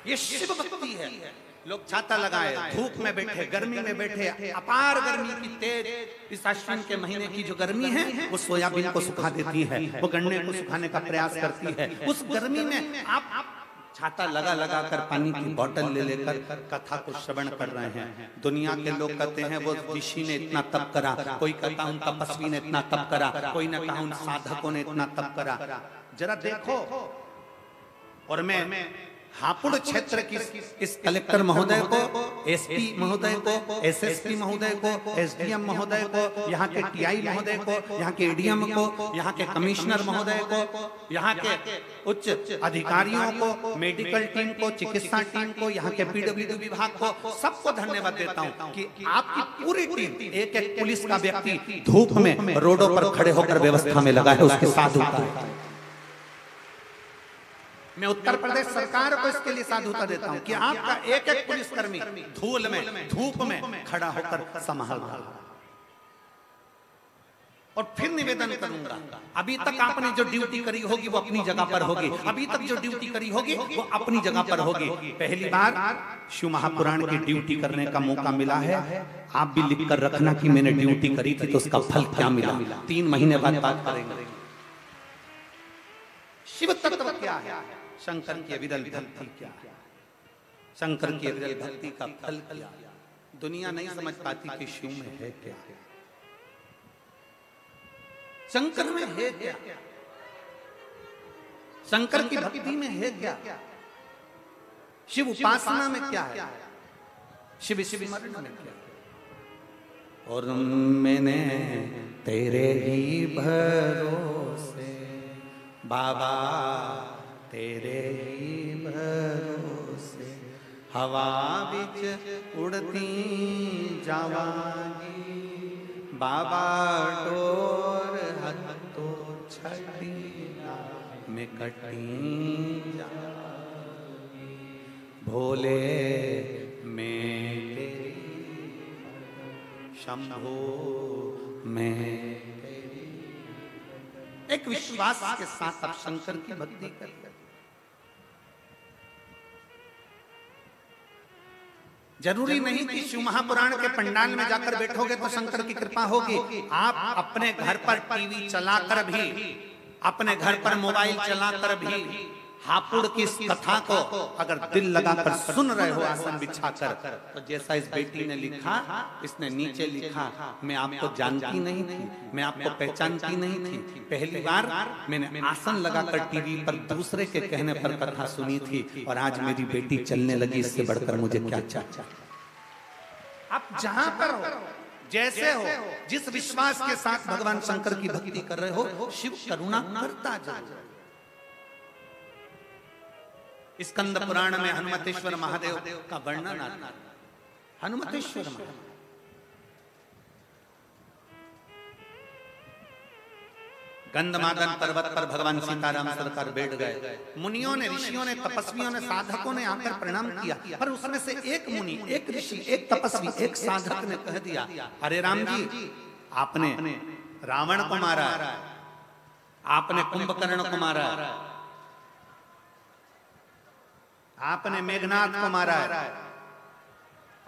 ये शिव भक्ति है। लोग छाता लगाए, धूप में बैठे, गर्मी में बैठे, अपार गर्मी की तेज, इस अश्विन के महीने की जो गर्मी है वो सोयाबीन को सुखा देती है, वो गन्ने को सुखाने का प्रयास करती है। उस गर्मी में आप छाता लगा लगा कर पानी की बोतल ले लेकर कथा को श्रवण कर रहे हैं। दुनिया के लोग कहते हैं वो ऋषि ने इतना तप करा, कोई कहता उन तपस्वी ने इतना तप करा, कोई ने कहा उन साधकों ने इतना तप करा। जरा देखो। और मैं हापुड़ क्षेत्र की इस कलेक्टर महोदय को, एसपी महोदय को, एसएसपी महोदय को, एसडीएम महोदय को, यहाँ के टीआई महोदय को, यहाँ के एडीएम को, यहाँ के कमिश्नर महोदय को, यहाँ के उच्च अधिकारियों को, मेडिकल टीम को, चिकित्सा टीम को, यहाँ के पीडब्ल्यूडी विभाग को, सबको धन्यवाद देता हूँ कि आपकी पूरी टीम, एक एक पुलिस का व्यक्ति धूप में रोडों पर खड़े होकर व्यवस्था में लगा है, उसके साधुता है। मैं उत्तर प्रदेश सरकार को इसके लिए साधुता देता हूं कि आपका एक एक पुलिसकर्मी धूल में, धूप में खड़ा होकर संभाल रहा है। और फिर निवेदन करूंगा, अभी तक आपने जो ड्यूटी करी होगी वो अपनी जगह पर होगी, अभी तक जो ड्यूटी करी होगी वो अपनी जगह पर होगी। पहली बार शिव महापुराण की ड्यूटी करने का मौका मिला है। आप भी लिख कर रखना कि मैंने ड्यूटी करी थी तो उसका फल क्या मिला। 3 महीने बाद बात करेंगे। शिव तत्व क्या है, शंकर की अविरल भक्ति क्या है, शंकर की अविरल भक्ति का फल क्या है। दुनिया नहीं समझ पाती कि शिव में है क्या, शंकर में है क्या, शंकर की भक्ति में है क्या, शिव उपासना में क्या है, शिव स्मरण में क्या है। और मैंने तेरे ही भरोसे बाबा, तेरे ही भरोसे हवा बिच उड़ती जावांगी बाबा, डोर हथो छड़ी में कटी जावांगी भोले मैं तेरी शंभो मैं। एक विश्वास के साथ आप शंकर की भक्ति करिए। जरूरी नहीं कि शिव महापुराण के पंडाल में जाकर बैठोगे तो शंकर की कृपा होगी। आप अपने घर पर टीवी चलाकर भी, अपने घर पर मोबाइल चलाकर भी हापुड़ की इस कथा को अगर दिल लगाकर सुन रहे हो आसन बिछाकर, तो जैसा इस बेटी ने लिखा, इसने नीचे लिखा, मैं आपको जानती नहीं थी, मैं आपको पहचानती नहीं थी, पहली बार मैंने आसन लगाकर टीवी पर दूसरे के कहने पर कथा सुनी थी और आज मेरी बेटी चलने लगी, इससे बढ़कर मुझे क्या चाहिए। आप जहां पर हो, जैसे हो, जिस विश्वास के साथ भगवान शंकर की भक्ति कर रहे हो, शिव करुणा करता जाए। स्कंद पुराण में हनुमतेश्वर महादेव का वर्णन आता है। हनुमतेश्वर महादेव गंधमादन पर्वत पर भगवान सीताराम सरकार बैठ गए। मुनियों ने, ऋषियों ने, तपस्वियों ने, साधकों ने आकर प्रणाम किया, पर उसमें से एक मुनि, एक ऋषि, एक तपस्वी, एक साधक ने कह दिया, अरे राम जी, आपने रावण को मारा, आपने कुंभकर्ण को मारा, आपने मेघनाथ को मारा है,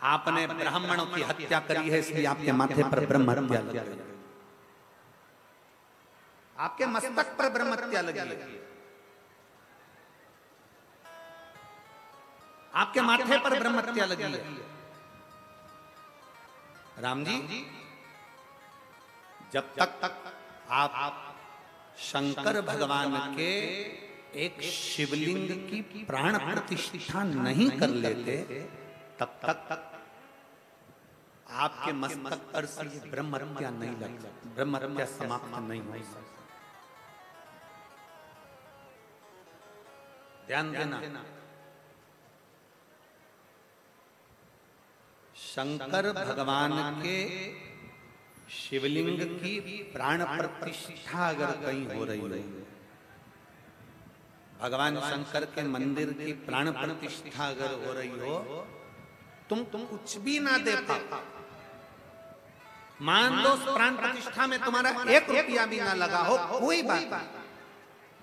आपने ब्राह्मणों की हत्या करी है, इसलिए आपके माथे पर ब्रह्म हत्या लगी है, आपके मस्तक पर ब्रह्म हत्या लगी है, आपके माथे पर ब्रह्म हत्या लगी है। राम जी, जब तक आप शंकर भगवान के एक शिवलिंग की प्राण प्रतिष्ठा नहीं कर लेते, तब तक आपके मस्तक पर से ब्रह्म हत्या नहीं लगती, ब्रह्म हत्या समाप्त नहीं हो सकती। ध्यान देना, शंकर भगवान के शिवलिंग की प्राण प्रतिष्ठा अगर कहीं हो रही है, भगवान शंकर के मंदिर की प्राण प्रतिष्ठा अगर हो रही हो, तुम कुछ भी ना दे पाओ, मान लो प्राण प्रतिष्ठा में तुम्हारा 1 रुपया भी ना लगा हो, कोई बात नहीं,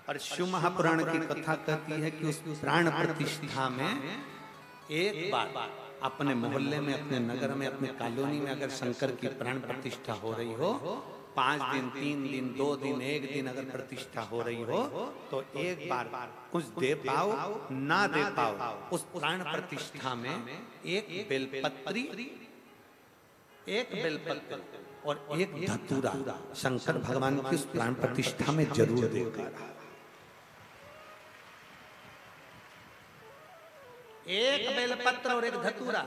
और शिव महापुराण की कथा कहती है कि उस प्राण प्रतिष्ठा में एक बार अपने मोहल्ले में, अपने नगर में, अपने कॉलोनी में अगर शंकर की प्राण प्रतिष्ठा हो रही हो, 5 दिन, 3 दिन, 2 दिन, 1 दिन अगर प्रतिष्ठा हो रही हो, तो एक बार कुछ दे पाओ ना दे पाओ, उस प्राण प्रतिष्ठा में एक बेलपत्री, एक बेलपत्र और एक धतूरा शंकर भगवान की उस प्राण प्रतिष्ठा में जरूर देगा। एक बेलपत्र और एक धतूरा।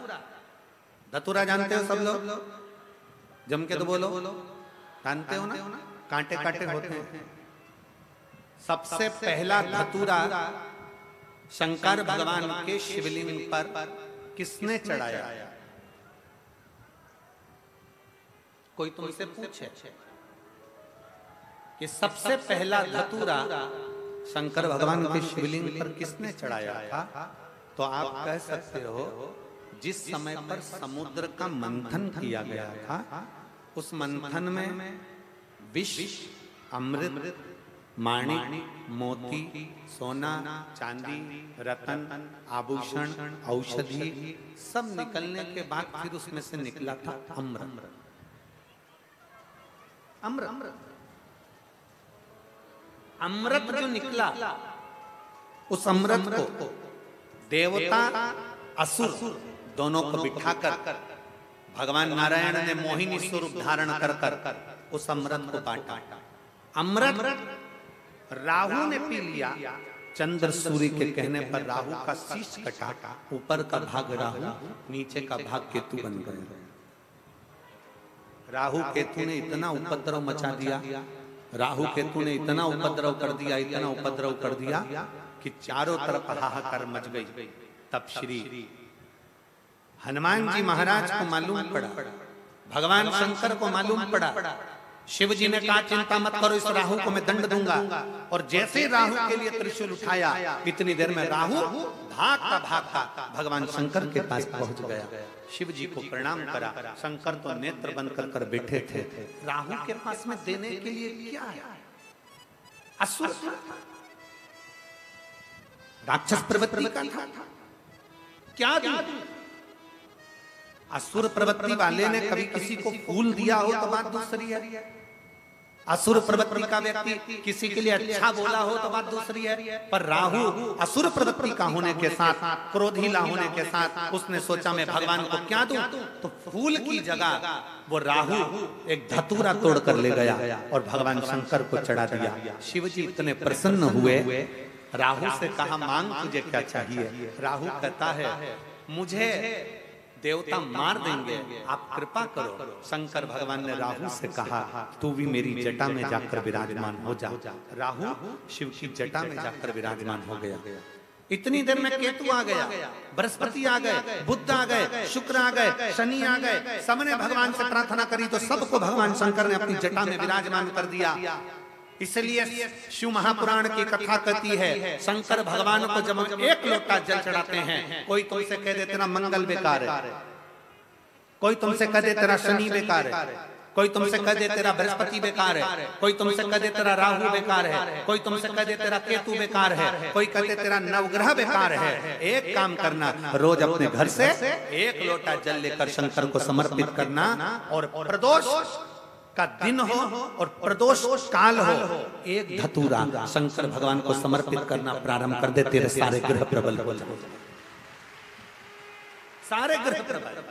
धतूरा जानते हो सब लोग? जम के तो बोलो, जानते हो ना? कांटे कांटे होते हैं। सबसे पहला धतूरा शंकर भगवान के शिवलिंग पर किसने चढ़ाया? कोई तुमसे पूछे कि सबसे पहला धतूरा शंकर भगवान के शिवलिंग पर किसने चढ़ाया था, तो आप कह सकते हो जिस समय पर समुद्र का मंथन किया गया था, उस मंथन में विष, अमृत, माणिक, मोती, सोना, चांदी, रतन, आभूषण, औषधि सब निकलने के बाद फिर उसमें से निकला था अमृत। अमृत जो निकला, उस अमृत को देवता असुर दोनों को बिठाकर भगवान नारायण ने मोहिनी स्वरूप धारण कर उस अमृत को बांटा। अमृत राहु ने पी लिया। चंद्र सूर्य के कहने पर राहु का शीश कटा, ऊपर का भाग राहु, नीचे का भाग केतु बन गया। राहु केतु ने इतना उपद्रव मचा दिया, राहु केतु ने इतना उपद्रव कर दिया, इतना उपद्रव कर दिया कि चारों तरफ हाहाकार मच गई। तब श्री हनुमान जी महाराज को मालूम पड़ा, भगवान शंकर को मालूम पड़ा। शिव जी ने कहा चिंता मत करो, इस राहु को मैं दंड दूंगा। और जैसे राहु के लिए त्रिशूल उठाया, इतनी देर में राहु भागता भगवान शंकर के पास पहुंच गया। शिव जी को प्रणाम करा। शंकर तो नेत्र बंद कर बैठे थे। राहु के पास में देने के लिए क्या है? असुर राक्षस प्रवृत्ति का था, क्या दूं? असुर प्रवृत्ति वाले ने कभी किसी को फूल दिया हो तो बात दूसरी है। असुर प्रवृत्ति का व्यक्ति किसी के लिए अच्छा बोला हो तो बात दूसरी है। पर राहु असुर प्रवृत्ति का होने के साथ, क्रोधीला होने के साथ उसने सोचा मैं भगवान को क्या दूं, तो फूल की जगह वो राहु एक धतूरा तोड़ कर ले गया और भगवान शंकर को चढ़ा दिया। शिव जी इतने प्रसन्न हुए, राहु से कहा मांग तुझे क्या चाहिए? राहु कहता है मुझे देवता मार देंगे, आप कृपा करो। शंकर भगवान ने राहु से कहा तू भी मेरी जटा में जाकर विराजमान हो जा। राहु शिव की जटा में जाकर विराजमान हो गया। इतनी देर में केतु आ गया, बृहस्पति आ गए, बुध आ गए, शुक्र आ गए, शनि आ गए। सबने भगवान से प्रार्थना करी तो सबको भगवान शंकर ने अपनी जटा में विराजमान कर दिया। इसलिए शिव महापुराण की कथा कहती है शंकर भगवान को जब हम एक लोटा जल चढ़ाते हैं, कोई तुमसे कह दे तेरा मंगल बेकार है, कोई तुमसे कह दे तेरा शनि बेकार है, कोई तुमसे कह दे तेरा बृहस्पति बेकार है, कोई तुमसे कह दे तेरा राहु बेकार है, कोई तुमसे कह दे तेरा केतु बेकार है, कोई कह दे तेरा नवग्रह बेकार है। एक काम करना, रोज अपने घर से एक लोटा जल लेकर शंकर को समर्पित करना, और प्रदोष का दिन हो और प्रदोष काल हो, एक धतूरा शंकर भगवान को समर्पित करना प्रारंभ कर दे, तेरे सारे ग्रह प्रबल हो जाए, सारे ग्रह प्रबल,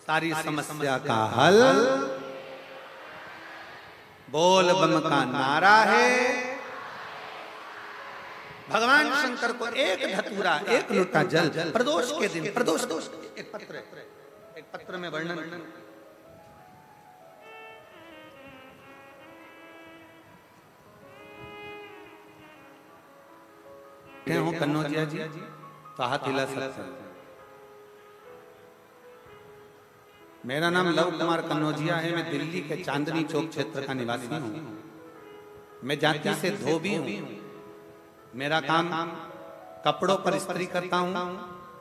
सारी समस्या का हल बोल बम का नारा है। भगवान शंकर को एक धतूरा, एक लोटा जल प्रदोष के दिन, प्रदोष एक पत्र में वर्णन हो कन्नौजिया जी तो हाथ हिला सकते हैं। मेरा नाम लव कुमार कन्नौजिया है, मैं दिल्ली के चांदनी चौक क्षेत्र का निवासी हूँ। मैं जाति से धोबी हूँ। मेरा काम कपड़ों पर इस्त्री करता हूँ।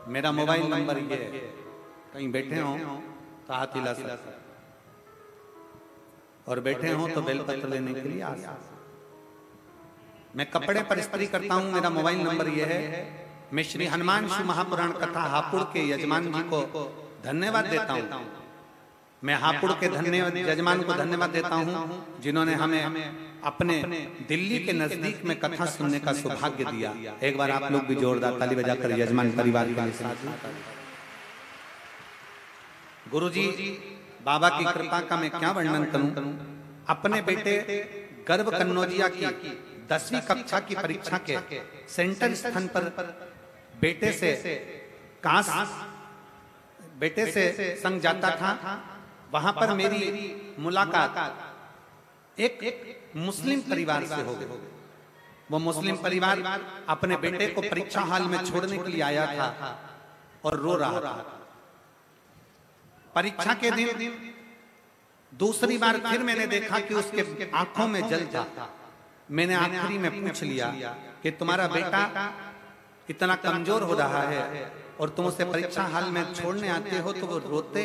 मेरा मोबाइल नंबर ये है, कहीं बैठे हो तो हाथ हिला सकते और बैठे हो तो बेलपत्र लेने के लिए आ सकते। मैं कपड़े पर इस्त्री करता हूं, मेरा मोबाइल नंबर यह है। मैं श्री हनुमान शिव महापुराण कथा हापुड़ के यजमान जी को धन्यवाद देता हूं। मैं हापुड़ के यजमान को धन्यवाद देता हूं जिन्होंने हमें अपने दिल्ली के नजदीक में कथा सुनने का सौभाग्य दिया। एक बार आप लोग भी जोरदार ताली बजाकर यजमान परिवार के लिए साथ। गुरुजी बाबा की कृपा का मैं क्या वर्णन करूं। अपने बेटे गर्भ कन्नौजिया की 10वीं कक्षा की परीक्षा के सेंटर स्थान पर बेटे से संग जाता था। वहां पर मेरी मुलाकात एक मुस्लिम परिवार से हो गई। वो मुस्लिम परिवार अपने बेटे को परीक्षा हॉल में छोड़ने के लिए आया था और रो रहा था। परीक्षा के दिन दूसरी बार फिर मैंने देखा कि उसके आंखों में जल था। मैंने आखिरी में पूछ लिया कि तुम्हारा बेटा इतना कमजोर हो रहा है और तुम उसे परीक्षा हॉल में छोड़ने आते हो तो वो रोते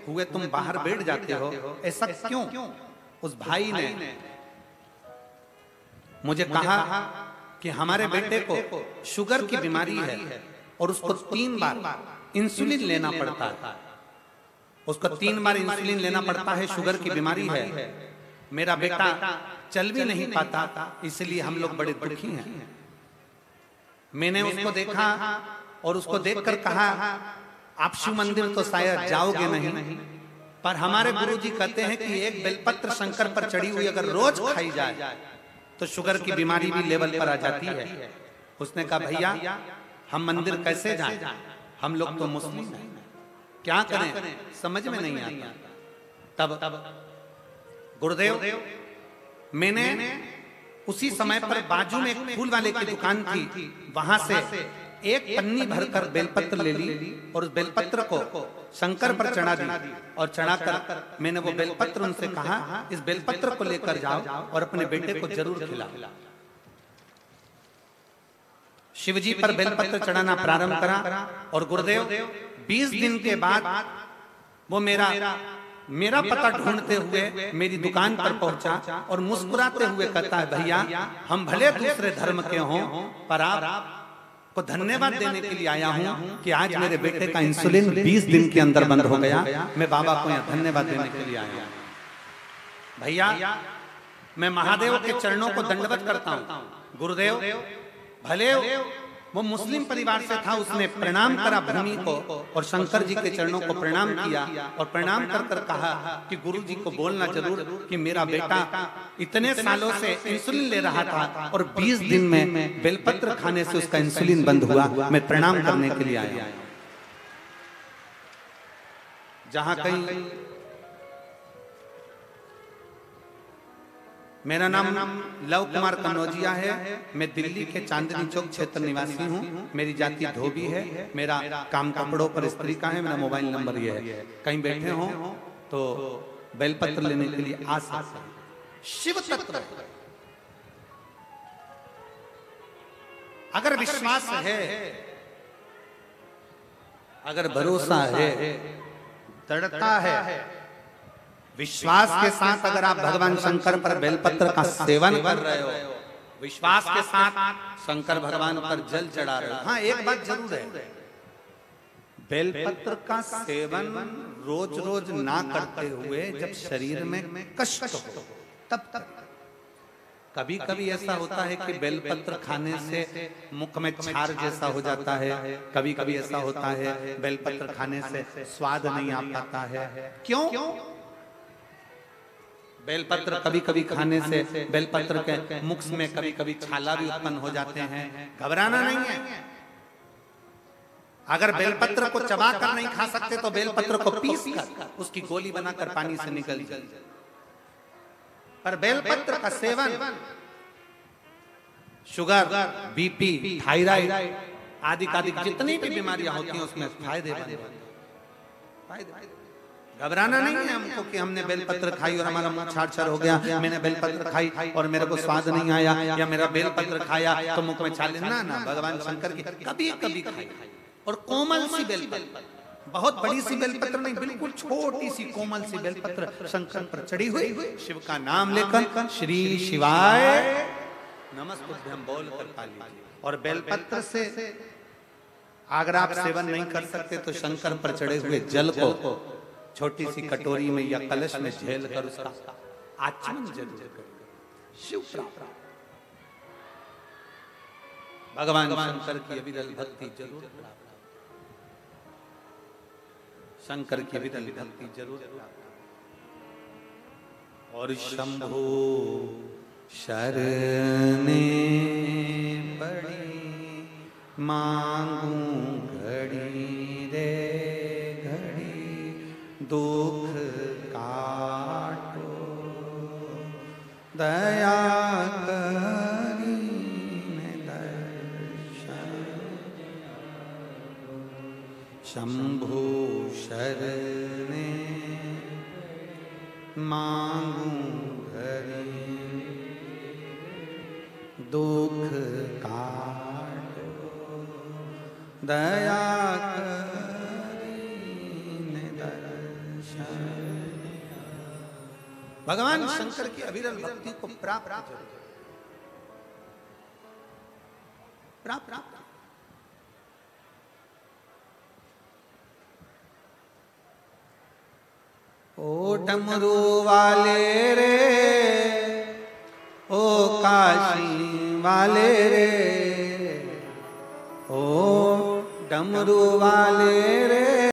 हुए तुम बाहर बैठ जाते हो, ऐसा क्यों? उस भाई ने मुझे कहा कि हमारे बेटे को शुगर की बीमारी है और उसको 3 बार इंसुलिन लेना पड़ता है। उसको 3 बार इंसुलिन लेना पड़ता है, शुगर की बीमारी है। मेरा बेटा चल भी नहीं पाता, इसलिए हम लोग बड़े दुखी हैं। मैंने उसको देखा और उसको देखकर कहा, आप शिव मंदिर तो शायद जाओगे नहीं, पर हमारे गुरुजी कहते हैं कि एक बेलपत्र शंकर पर चढ़ी हुई अगर रोज खाई जाए तो शुगर की बीमारी भी लेवल पर आ जाती है। उसने कहा, भैया हम मंदिर कैसे जाएं? हम लोग तो मुस्लिम हैं, क्या करें? समझ में नहीं आता। तब गुरुदेव, मैंने उसी समय पर बाजू में एक फूल वाले की दुकान थी, वहां से एक पन्नी भरकर बेलपत्र ले ली और उस बेलपत्र को शंकर पर चढ़ा दी और चढ़ाकर मैंने वो बेलपत्र उनसे कहा, इस बेलपत्र को लेकर जाओ और अपने बेटे को जरूर खिलाओ। शिवजी पर बेलपत्र चढ़ाना प्रारंभ करा और गुरुदेव 20 दिन के बाद वो मेरा पता ढूंढते हुए मेरी दुकान पर पहुंचा और मुस्कुराते हुए कहता है, भैया हम भले दूसरे धर्म के हों पर आप को धन्यवाद देने के लिए आया हूं कि आज मेरे बेटे का इंसुलिन 20 दिन के अंदर बंद हो गया। मैं बाबा को यहाँ धन्यवाद देने के लिए आया हूं। भैया मैं महादेव के चरणों को दंडवत करता हूं। गुरुदेव भले वो मुस्लिम परिवार से था, उसने प्रणाम करा भूमि को और शंकर जी के चरणों को प्रणाम किया और प्रणाम कर कर कहा कि गुरु जी को बोलना जरूर कि मेरा बेटा इतने सालों से इंसुलिन ले रहा था और 20 दिन में बेलपत्र खाने से उसका इंसुलिन बंद हुआ। मैं प्रणाम करने के लिए आया। जहां कहीं मेरा नाम लव कुमार कन्नौजिया है, मैं दिल्ली के चांदनी चौक क्षेत्र निवासी हूँ। मेरी जाति धोबी है, मेरा काम कपड़ों पर स्त्री का है, मेरा मोबाइल नंबर ये है। कहीं बैठे हो तो बेलपत्र लेने के लिए आ सकते हैं। शिव तत्व अगर विश्वास है, अगर भरोसा है, दृढ़ता है, विश्वास के साथ अगर आप भगवान शंकर पर बेलपत्र का सेवन कर रहे हो, विश्वास के साथ शंकर भगवान पर जल चढ़ा रहे हो। हाँ एक बात जरूर है, बेलपत्र का सेवन रोज रोज ना करते हुए जब शरीर में कष्ट हो तब कभी कभी ऐसा होता है कि बेलपत्र खाने से मुख में छार जैसा हो जाता है, कभी कभी ऐसा होता है बेलपत्र खाने से स्वाद नहीं आ पाता है। क्यों? बेलपत्र कभी कभी खाने से बेलपत्र के मुख में कभी कभी छाला भी उत्पन्न हो जाते हैं। घबराना नहीं है। अगर बेलपत्र को चबाकर नहीं खा सकते तो बेलपत्र को पीस कर उसकी गोली बनाकर पानी से निकल जाए। पर बेलपत्र का सेवन शुगर, बीपी, थायराइड आदि जितनी भी बीमारियां होती हैं उसमें फायदेमंद है। घबराना नहीं है हमको कि हमने बेलपत्र खाई और हमारा मुंह छाड़ हो गया, मैंने बेलपत्र खाई और मेरे को स्वाद नहीं आया, या मेरा बेलपत्र खाया तो मुख में छाले। ना भगवान शंकर की कभी कभी खाई और कोमल सी बेलपत्र, बहुत बड़ी सी बेलपत्र नहीं, बिल्कुल छोटी सी कोमल सी बेलपत्र शंकर पर चढ़ी हुई, शिव का नाम लेकर श्री शिवाय नमस्तुभ्यं बोल कर पा लीजिए। और बेलपत्र से अगर आप सेवन नहीं कर सकते तो शंकर पर चढ़े हुए जल को छोटी सी कटोरी में या कलश में झेल कर उसका आचमन जरूर करें। शिव प्राप्त भगवान शंकर की अविरल भक्ति जरूर प्राप्त, शंकर की अविरल भक्ति जरूर प्राप्त। और शंभो शरणे पड़ी मांगू घड़ी रे घड़ी दुख काटो दया करीने दर्शन शंभु शरणे मांगू घड़ी दुख काटो दया करीने दर्शन। भगवान शंकर की अविरल भक्ति को प्राप्त ओ डमरू वाले रे ओ काशी वाले रे ओ डमरू वाले रे